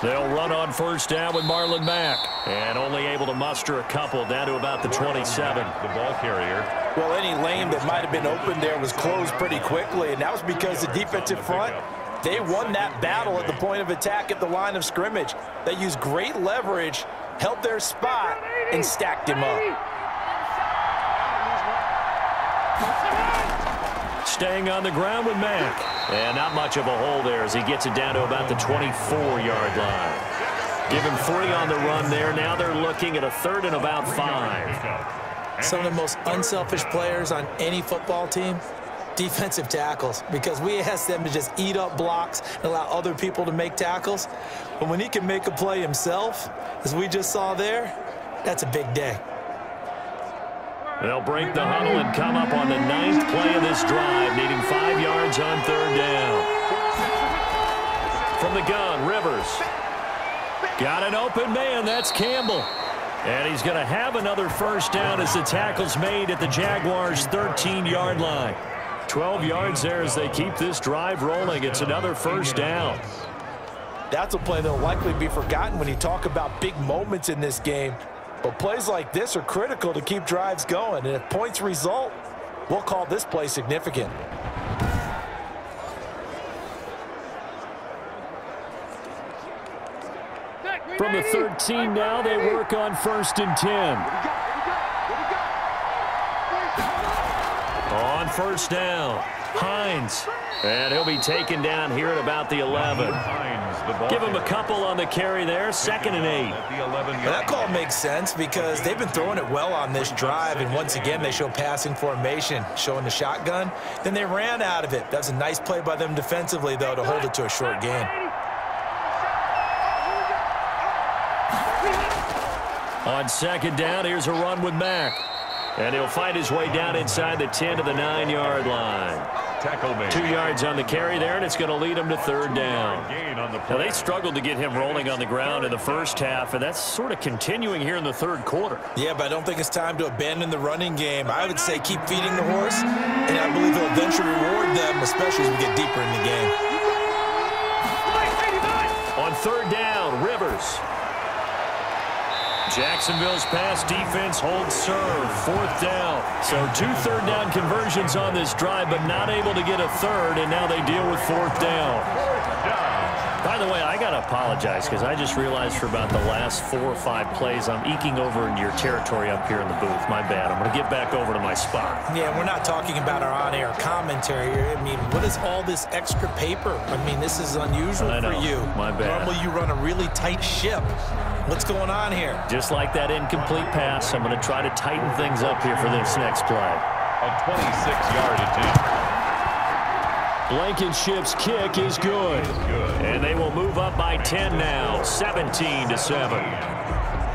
Speaker 2: They'll run on first down with Marlon Mack. And only able to muster a couple down to about the 27.
Speaker 5: The ball carrier.
Speaker 3: Well, any lane that might have been open there was closed pretty quickly, and that was because the defensive front, they won that battle at the point of attack at the line of scrimmage. They used great leverage, held their spot, and stacked him up.
Speaker 2: Staying on the ground with Mack. And not much of a hole there as he gets it down to about the 24-yard line. Give him 3 on the run there. Now they're looking at a 3rd and about 5.
Speaker 3: Some of the most unselfish players on any football team, defensive tackles, because we ask them to just eat up blocks and allow other people to make tackles. But when he can make a play himself, as we just saw there, that's a big day.
Speaker 2: They'll break the huddle and come up on the 9th play of this drive, needing 5 yards on 3rd down. From the gun, Rivers. Got an open man, that's Campbell. And he's going to have another first down as the tackle's made at the Jaguars' 13-yard line. 12 yards there as they keep this drive rolling. It's another first down.
Speaker 3: That's a play that will likely be forgotten when you talk about big moments in this game. But plays like this are critical to keep drives going. And if points result, we'll call this play significant.
Speaker 2: From the 13 now, they work on 1st and 10. On 1st down, Hines. And he'll be taken down here at about the 11. Give him a couple on the carry there, 2nd and 8.
Speaker 3: That call makes sense because they've been throwing it well on this drive, and once again they show passing formation, showing the shotgun. Then they ran out of it. That's a nice play by them defensively, though, to hold it to a short gain.
Speaker 2: On 2nd down, here's a run with Mack. And he'll fight his way down inside the 10 to the 9-yard line. 2 yards on the carry there, and it's going to lead him to 3rd down. Now, they struggled to get him rolling on the ground in the first half, and that's sort of continuing here in the 3rd quarter.
Speaker 3: Yeah, but I don't think it's time to abandon the running game. I would say keep feeding the horse, and I believe he'll eventually reward them, especially as we get deeper in the game.
Speaker 2: On 3rd down, Rivers. Jacksonville's pass defense holds serve. 4th down. So 2 3rd down conversions on this drive, but not able to get a 3rd, and now they deal with 4th down. By the way, I got to apologize because I just realized for about the last 4 or 5 plays, I'm eking over into your territory up here in the booth. My bad. I'm going to get back over to my spot.
Speaker 3: Yeah, we're not talking about our on-air commentary here. I mean, what is all this extra paper? I mean, this is unusual for you.
Speaker 2: My bad.
Speaker 3: Normally you run a really tight ship. What's going on here?
Speaker 2: Just like that incomplete pass, I'm going to try to tighten things up here for this next play.
Speaker 5: A 26-yard attempt.
Speaker 2: Blankenship's kick is good. And they will move up by 10 now, 17-7.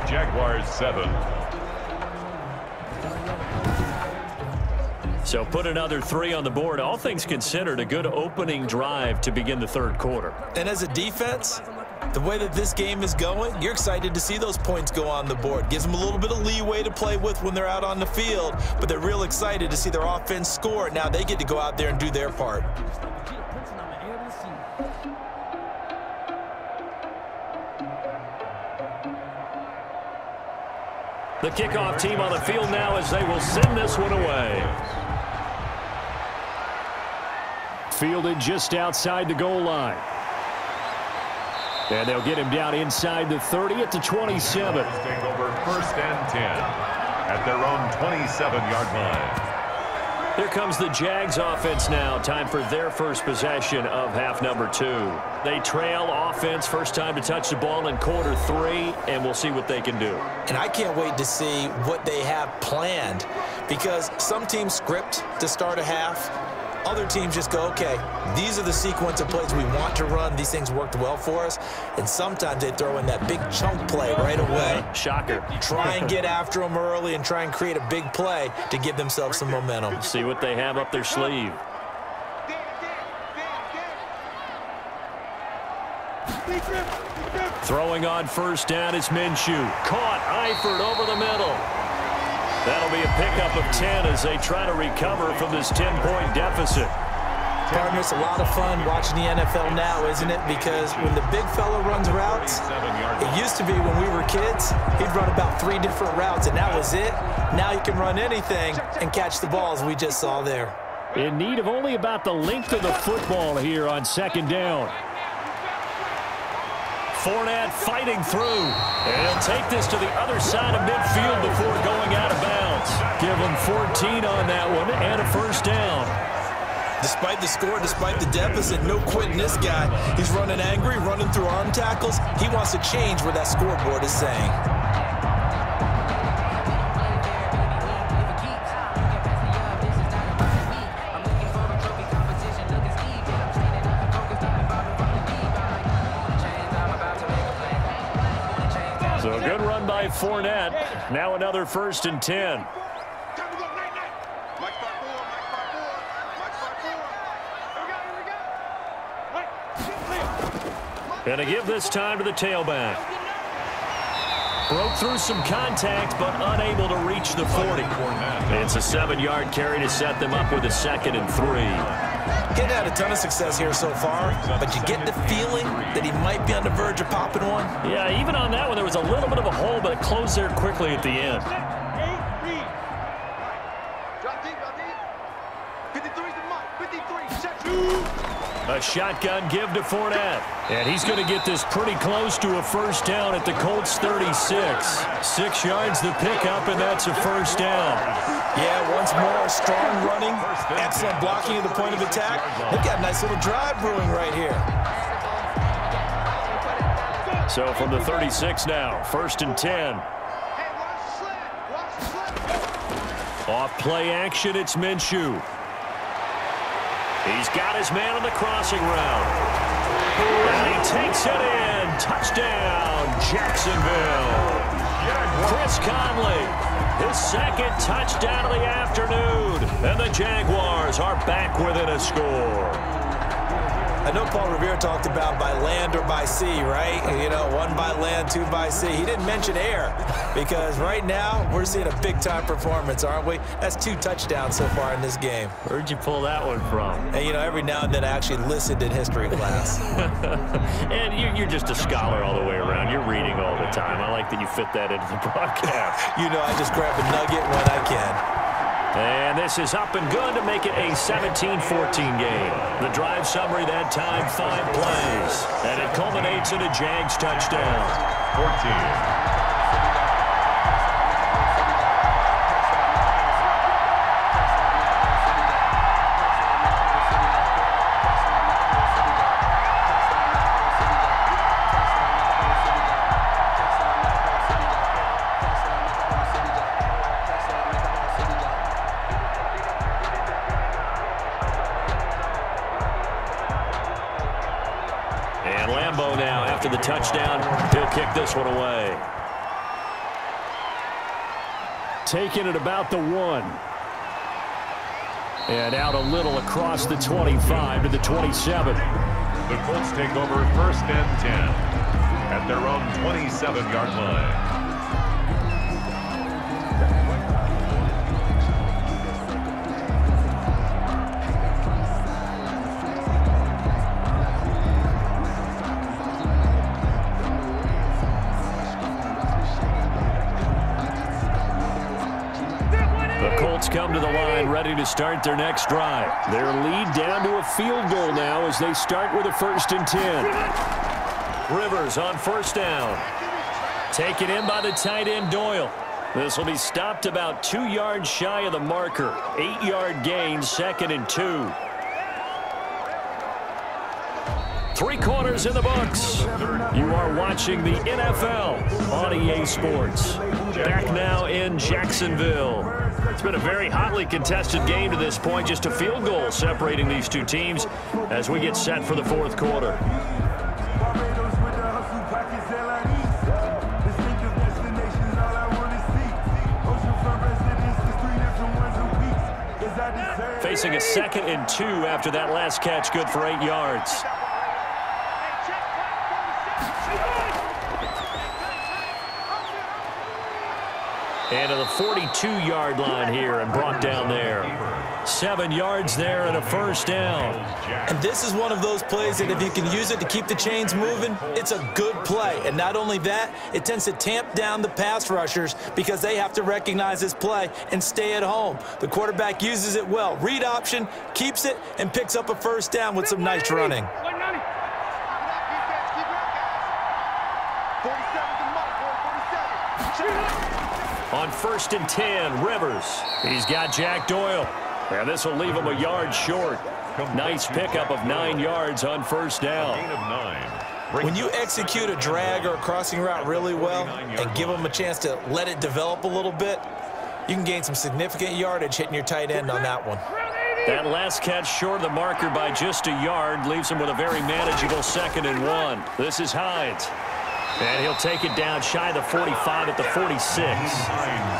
Speaker 5: Jaguars 7.
Speaker 2: So put another 3 on the board. All things considered, a good opening drive to begin the 3rd quarter.
Speaker 3: And as a defense, the way that this game is going, you're excited to see those points go on the board. Gives them a little bit of leeway to play with when they're out on the field, but they're real excited to see their offense score. Now they get to go out there and do their part.
Speaker 2: The kickoff team on the field now as they will send this one away. Fielded just outside the goal line. And they'll get him down inside the 30 at the 27.
Speaker 5: Take over 1st and 10 at their own 27-yard line.
Speaker 2: Here comes the Jags offense now. Time for their first possession of half number 2. They trail offense, first time to touch the ball in quarter 3, and we'll see what they can do.
Speaker 3: And I can't wait to see what they have planned, because some teams script to start a half. Other teams just go, okay, these are the sequence of plays we want to run. These things worked well for us. And sometimes they throw in that big chunk play right away.
Speaker 2: Shocker.
Speaker 3: Try and get after them early and try and create a big play to give themselves some momentum.
Speaker 2: See what they have up their sleeve. Throwing on 1st down is Minshew. Caught Eifert over the middle. That'll be a pickup of 10 as they try to recover from this 10-point deficit.
Speaker 3: Partner, it's a lot of fun watching the NFL now, isn't it? Because when the big fella runs routes, it used to be when we were kids, he'd run about 3 different routes, and that was it. Now he can run anything and catch the balls we just saw there.
Speaker 2: In need of only about the length of the football here on 2nd down. Fournette fighting through. And he'll take this to the other side of midfield before going out of bounds. Give him 14 on that one and a 1st down.
Speaker 3: Despite the score, despite the deficit, no quitting this guy. He's running angry, running through arm tackles. He wants to change what that scoreboard is saying.
Speaker 2: So a good run by Fournette. Now another 1st and 10. And to give this time to the tailback. Broke through some contact, but unable to reach the 40. It's a 7-yard carry to set them up with a 2nd and 3.
Speaker 3: He hadn't had a ton of success here so far, but you get the feeling that he might be on the verge of popping one.
Speaker 2: Yeah, even on that one, there was a little bit of a hole, but it closed there quickly at the end. A shotgun give to Fournette. And he's going to get this pretty close to a first down at the Colts 36. 6 yards the pickup, and that's a first down.
Speaker 3: Yeah, once more, strong running, excellent blocking at the point of attack. They've got a nice little drive brewing right here.
Speaker 2: So from the 36 now, 1st and 10. Off play action, it's Minshew. He's got his man on the crossing route. And he takes it in. Touchdown, Jacksonville. Chris Conley, his 2nd touchdown of the afternoon. And the Jaguars are back within a score.
Speaker 3: I know Paul Revere talked about by land or by sea, right? You know, 1 by land, 2 by sea. He didn't mention air because right now we're seeing a big-time performance, aren't we? That's 2 touchdowns so far in this game.
Speaker 2: Where'd you pull that one from?
Speaker 3: And, you know, every now and then I actually listened in history class.
Speaker 2: And you're just a scholar all the way around. You're reading all the time. I like that you fit that into the broadcast.
Speaker 3: You know, I just grab a nugget when I can.
Speaker 2: And this is up and good to make it a 17-14 game. The drive summary that time, 5 plays. And it culminates in a Jags touchdown.
Speaker 5: 14.
Speaker 2: The touchdown, he'll kick this one away. Taking it about the 1. And out a little across the 25 to the 27.
Speaker 5: The Colts take over 1st and 10 at their own 27-yard line.
Speaker 2: Come to the line, ready to start their next drive. Their lead down to a field goal now as they start with a 1st and 10. Rivers on 1st down. Taken in by the tight end Doyle. This will be stopped about 2 yards shy of the marker. 8-yard gain, 2nd and 2. 3 quarters in the books. You are watching the NFL on EA Sports. Back now in Jacksonville. It's been a very hotly contested game to this point. Just a field goal separating these 2 teams as we get set for the 4th quarter. Facing a 2nd and 2 after that last catch, good for 8 yards. And to the 42-yard line here and brought down there. 7 yards there and a 1st down.
Speaker 3: And this is one of those plays that if you can use it to keep the chains moving, it's a good play. And not only that, it tends to tamp down the pass rushers because they have to recognize this play and stay at home. The quarterback uses it well. Read option, keeps it, and picks up a 1st down with some nice running.
Speaker 2: On 1st and 10, Rivers. He's got Jack Doyle. And this will leave him a yard short. Nice pickup of 9 yards on 1st down.
Speaker 3: When you execute a drag or a crossing route really well and give them a chance to let it develop a little bit, you can gain some significant yardage hitting your tight end on that one.
Speaker 2: That last catch short of the marker by just a yard leaves him with a very manageable 2nd and 1. This is Hines. And he'll take it down shy of the 45 at the 46.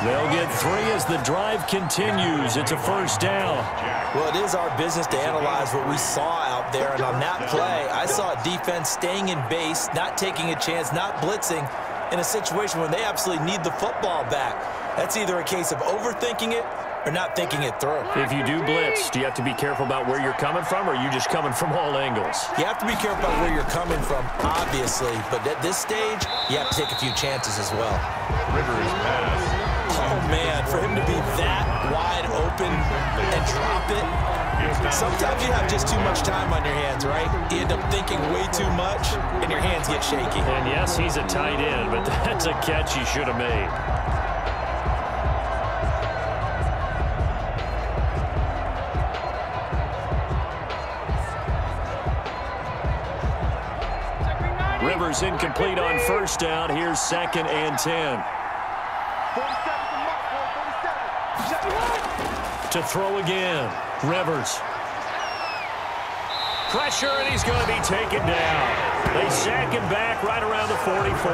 Speaker 2: They'll get 3 as the drive continues. It's a 1st down.
Speaker 3: Well, it is our business to analyze what we saw out there. And on that play, I saw a defense staying in base, not taking a chance, not blitzing in a situation when they absolutely need the football back. That's either a case of overthinking it or not thinking it through.
Speaker 2: If you do blitz, do you have to be careful about where you're coming from, or are you just coming from all angles?
Speaker 3: You have to be careful about where you're coming from, obviously, but at this stage, you have to take a few chances as well.
Speaker 5: Rivers pass.
Speaker 3: Oh, man, for him to be that wide open and drop it, sometimes you have just too much time on your hands, right? You end up thinking way too much, and your hands get shaky.
Speaker 2: And yes, he's a tight end, but that's a catch he should have made. Rivers incomplete on first down. Here's 2nd and 10. To throw again. Rivers. Pressure, and he's going to be taken down. They sack him back right around the 44.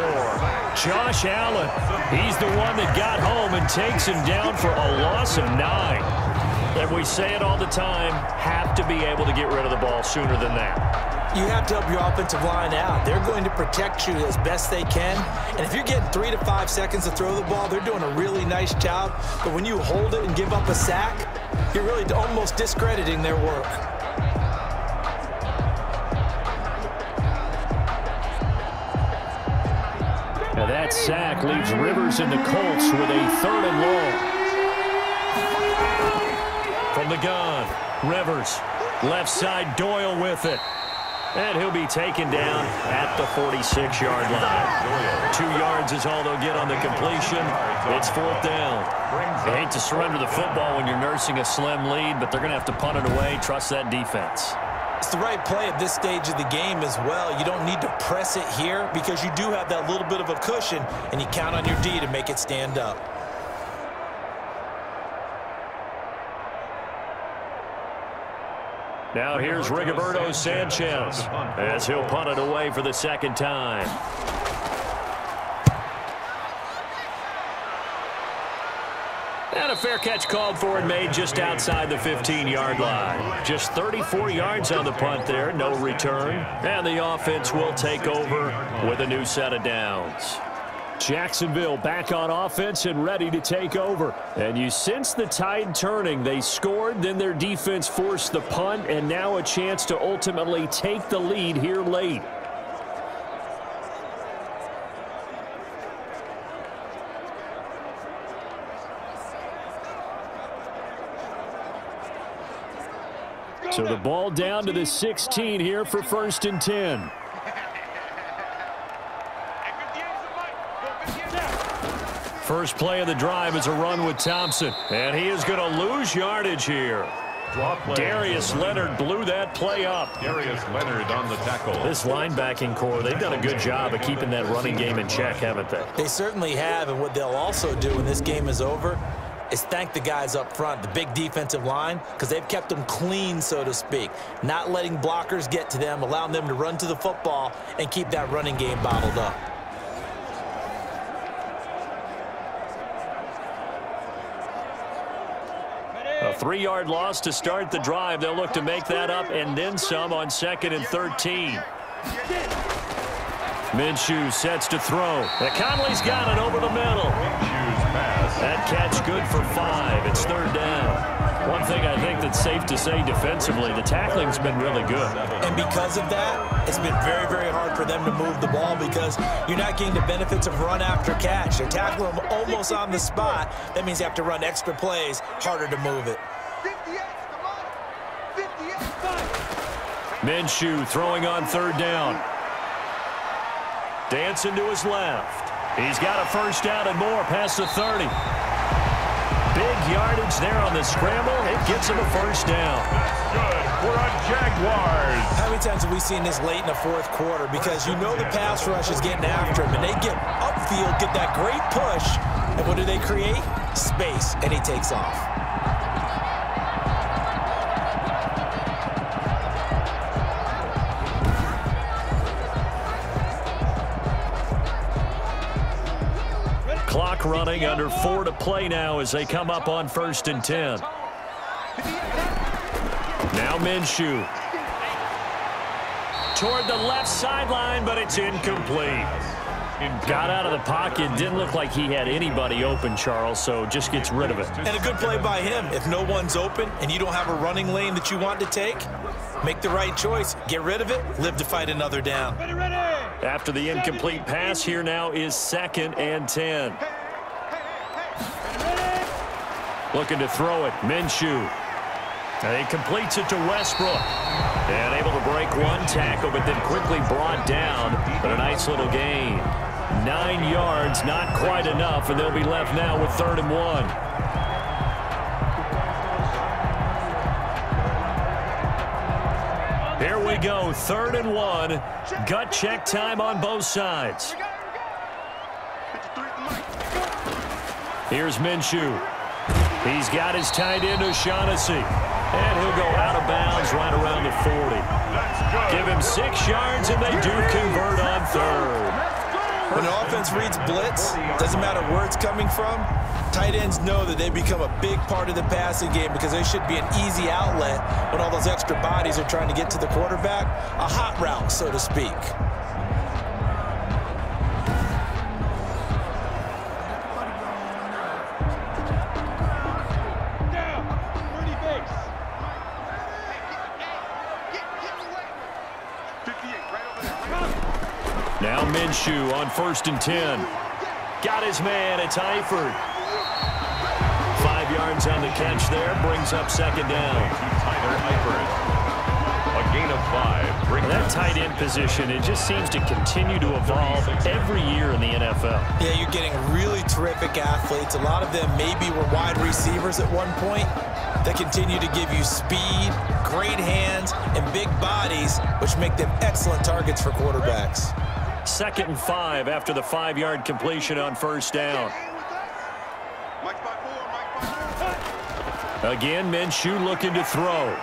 Speaker 2: Josh Allen, he's the one that got home and takes him down for a loss of 9. And we say it all the time, have to be able to get rid of the ball sooner than that.
Speaker 3: You have to help your offensive line out. They're going to protect you as best they can. And if you're getting 3 to 5 seconds to throw the ball, they're doing a really nice job. But when you hold it and give up a sack, you're really almost discrediting their work.
Speaker 2: Now that sack leaves Rivers and the Colts with a 3rd and long. From the gun, Rivers. Left side, Doyle with it. And he'll be taken down at the 46-yard line. 2 yards is all they'll get on the completion. It's 4th down. They hate to surrender the football when you're nursing a slim lead, but they're going to have to punt it away. Trust that defense.
Speaker 3: It's the right play at this stage of the game as well. You don't need to press it here because you do have that little bit of a cushion, and you count on your D to make it stand up.
Speaker 2: Now here's Rigoberto Sanchez as he'll punt it away for the 2nd time. And a fair catch called for and made just outside the 15-yard line. Just 34 yards on the punt there, no return. And the offense will take over with a new set of downs. Jacksonville back on offense and ready to take over. And you sense the tide turning. They scored, then their defense forced the punt, and now a chance to ultimately take the lead here late. So the ball down to the 16 here for 1st and 10. First play of the drive is a run with Thompson, and he is going to lose yardage here. Darius Leonard blew that play up.
Speaker 5: Darius Leonard on the tackle.
Speaker 2: This linebacking core, they've done a good job of keeping that running game in check, haven't they?
Speaker 3: They certainly have, and what they'll also do when this game is over is thank the guys up front, the big defensive line, because they've kept them clean, so to speak, not letting blockers get to them, allowing them to run to the football and keep that running game bottled up.
Speaker 2: A 3-yard loss to start the drive. They'll look to make that up and then some on 2nd and 13. Minshew sets to throw. Conley's got it over the middle.
Speaker 5: Minshew's pass.
Speaker 2: That catch good for 5. It's 3rd down. One thing I think that's safe to say defensively, the tackling's been really good.
Speaker 3: And because of that, it's been very, very hard for them to move the ball because you're not getting the benefits of run after catch. They're tackling them almost on the spot. That means you have to run extra plays, harder to move it.
Speaker 2: Minshew throwing on 3rd down. Dancing to his left. He's got a 1st down and more past the 30. Big yardage there on the scramble. It gets him a 1st down.
Speaker 5: That's good for a Jaguars.
Speaker 3: How many times have we seen this late in the 4th quarter? Because you know the pass rush is getting after him, and they get upfield, get that great push, and what do they create? Space, and he takes off.
Speaker 2: Clock running, under 4 to play now as they come up on 1st and 10. Now Minshew. Toward the left sideline, but it's incomplete. Got out of the pocket. Didn't look like he had anybody open, Charles, so just gets rid of it.
Speaker 3: And a good play by him. If no one's open and you don't have a running lane that you want to take, make the right choice. Get rid of it. Live to fight another down.
Speaker 2: After the incomplete pass, here now is 2nd and 10. Looking to throw it. Minshew. And he completes it to Westbrook. And able to break one tackle, but then quickly brought down. But a nice little gain. 9 yards, not quite enough, and they'll be left now with 3rd and 1. Here we go, 3rd and 1. Gut check time on both sides. Here's Minshew. He's got his tight end, O'Shaughnessy. And he'll go out of bounds right around the 40. Give him 6 yards, and they do convert on 3rd.
Speaker 3: When the offense reads blitz, doesn't matter where it's coming from, tight ends know that they become a big part of the passing game because they should be an easy outlet when all those extra bodies are trying to get to the quarterback. A hot route, so to speak.
Speaker 2: Now Minshew on 1st and 10. Got his man. It's Eifert. 5 yards on the catch there. Brings up 2nd down.
Speaker 5: Tyler Eifert. A gain of 5.
Speaker 2: That tight end position, it just seems to continue to evolve every year in the NFL.
Speaker 3: Yeah, you're getting really terrific athletes. A lot of them maybe were wide receivers at one point. They continue to give you speed, great hands, and big bodies, which make them excellent targets for quarterbacks.
Speaker 2: 2nd and 5 after the 5-yard completion on 1st down. Again, Minshew looking to throw.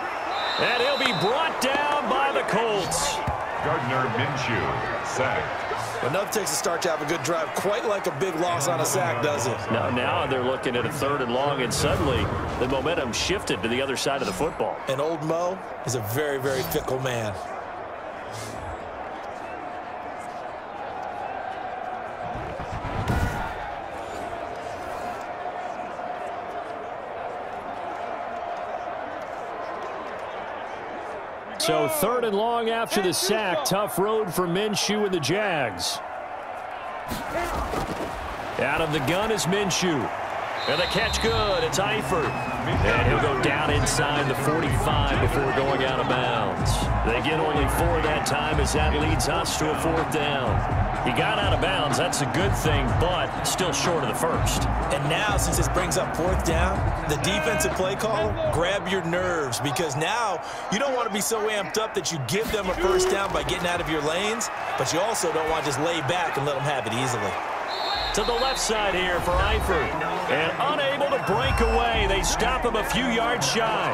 Speaker 2: And he'll be brought down by the Colts.
Speaker 5: Gardner Minshew, sacked.
Speaker 3: But nothing takes a start to have a good drive, quite like a big loss on a sack, does it?
Speaker 2: Now they're looking at a 3rd and long, and suddenly the momentum shifted to the other side of the football.
Speaker 3: And old Mo is a very, very fickle man.
Speaker 2: So 3rd and long after the sack. Tough road for Minshew and the Jags. Out of the gun is Minshew. And the catch good. It's Eifert. And he'll go down inside the 45 before going out of bounds. They get only 4 that time as that leads us to a 4th down. He got out of bounds. That's a good thing, but still short of the 1st.
Speaker 3: And now, since this brings up 4th down, the defensive play caller, grab your nerves, because now you don't want to be so amped up that you give them a 1st down by getting out of your lanes, but you also don't want to just lay back and let them have it easily.
Speaker 2: To the left side here for Eifert. And unable to break away. They stop him a few yards shy.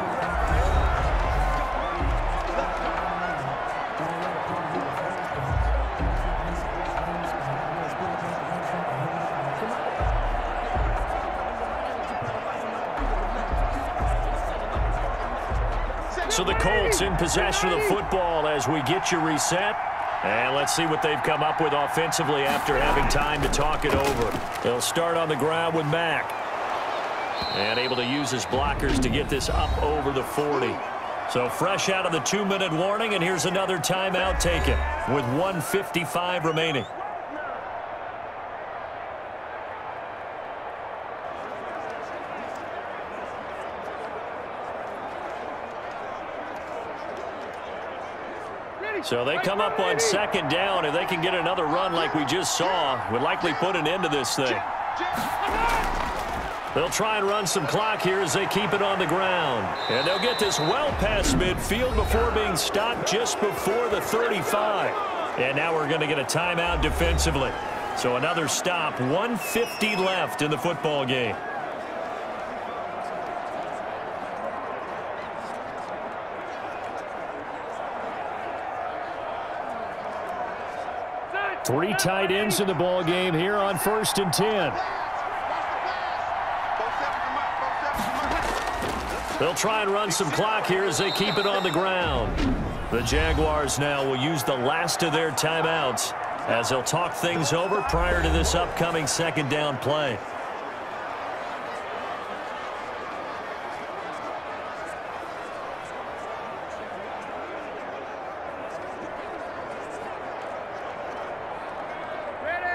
Speaker 2: So the Colts in possession of the football as we get you reset. And let's see what they've come up with offensively after having time to talk it over. They'll start on the ground with Mack. And able to use his blockers to get this up over the 40. So fresh out of the 2-minute warning, and here's another timeout taken with 1:55 remaining. So they come up on 2nd down. If they can get another run like we just saw, would likely put an end to this thing. They'll try and run some clock here as they keep it on the ground. And they'll get this well past midfield before being stopped just before the 35. And now we're going to get a timeout defensively. So another stop, 1:50 left in the football game. Three tight ends in the ball game here on 1st and 10. They'll try and run some clock here as they keep it on the ground. The Jaguars now will use the last of their timeouts as they'll talk things over prior to this upcoming second down play.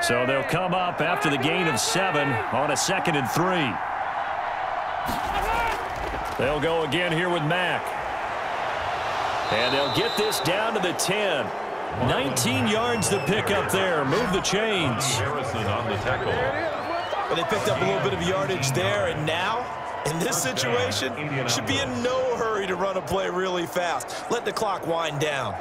Speaker 2: So they'll come up after the gain of 7 on a 2nd and 3. They'll go again here with Mack. And they'll get this down to the 10. 19 yards to pick up there. Move the chains.
Speaker 5: Harrison on the tackle.
Speaker 3: But they picked up a little bit of yardage there, and now, in this situation, should be in no hurry to run a play really fast. Let the clock wind down.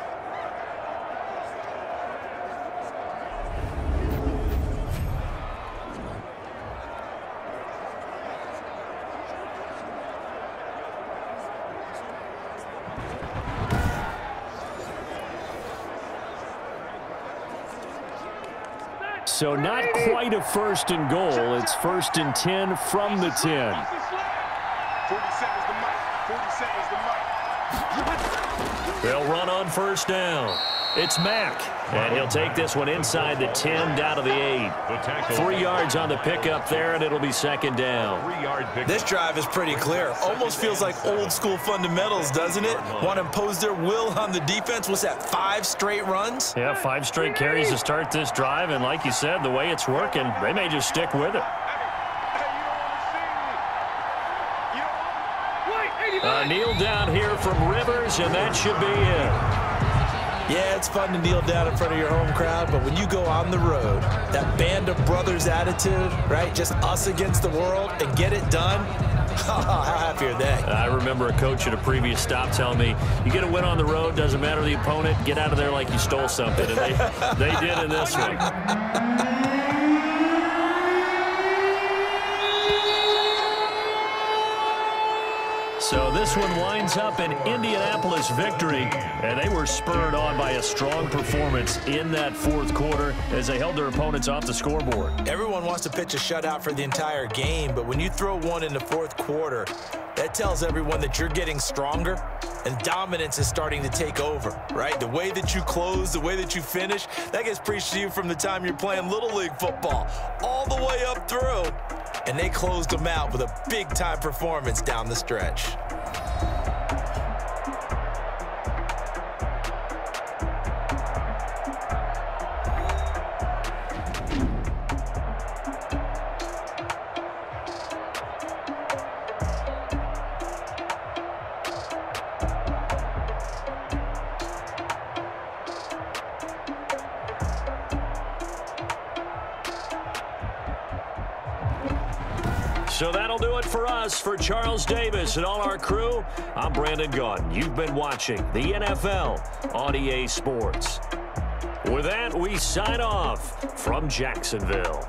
Speaker 2: So not quite a 1st and goal. It's 1st and 10 from the 10.
Speaker 7: 40 seconds to Mike. 40 seconds to Mike.
Speaker 2: They'll run on 1st down. It's Mack. And he'll take this one inside the 10 down to the 8. 3 yards on the pickup there, and it'll be 2nd down.
Speaker 3: This drive is pretty clear. Almost feels like old school fundamentals, doesn't it? Want to impose their will on the defense. What's that, 5 straight runs?
Speaker 2: Yeah, 5 straight carries to start this drive, and like you said, the way it's working, they may just stick with it. Kneel down here from Rivers, and that should be it.
Speaker 3: Yeah, it's fun to kneel down in front of your home crowd, but when you go on the road, that band of brothers attitude, right, just us against the world, and get it done, how happy are they?
Speaker 2: I remember a coach at a previous stop telling me, you get a win on the road, doesn't matter the opponent, get out of there like you stole something, and they did in this one. So this one winds up an Indianapolis victory, and they were spurred on by a strong performance in that 4th quarter as they held their opponents off the scoreboard.
Speaker 3: Everyone wants to pitch a shutout for the entire game, but when you throw one in the 4th quarter, that tells everyone that you're getting stronger and dominance is starting to take over, right? The way that you close, the way that you finish, that gets preached to you from the time you're playing Little League football all the way up through. And they closed them out with a big-time performance down the stretch.
Speaker 2: So that'll do it for us. For Charles Davis and all our crew, I'm Brandon Gaudin. You've been watching the NFL on EA Sports. With that, we sign off from Jacksonville.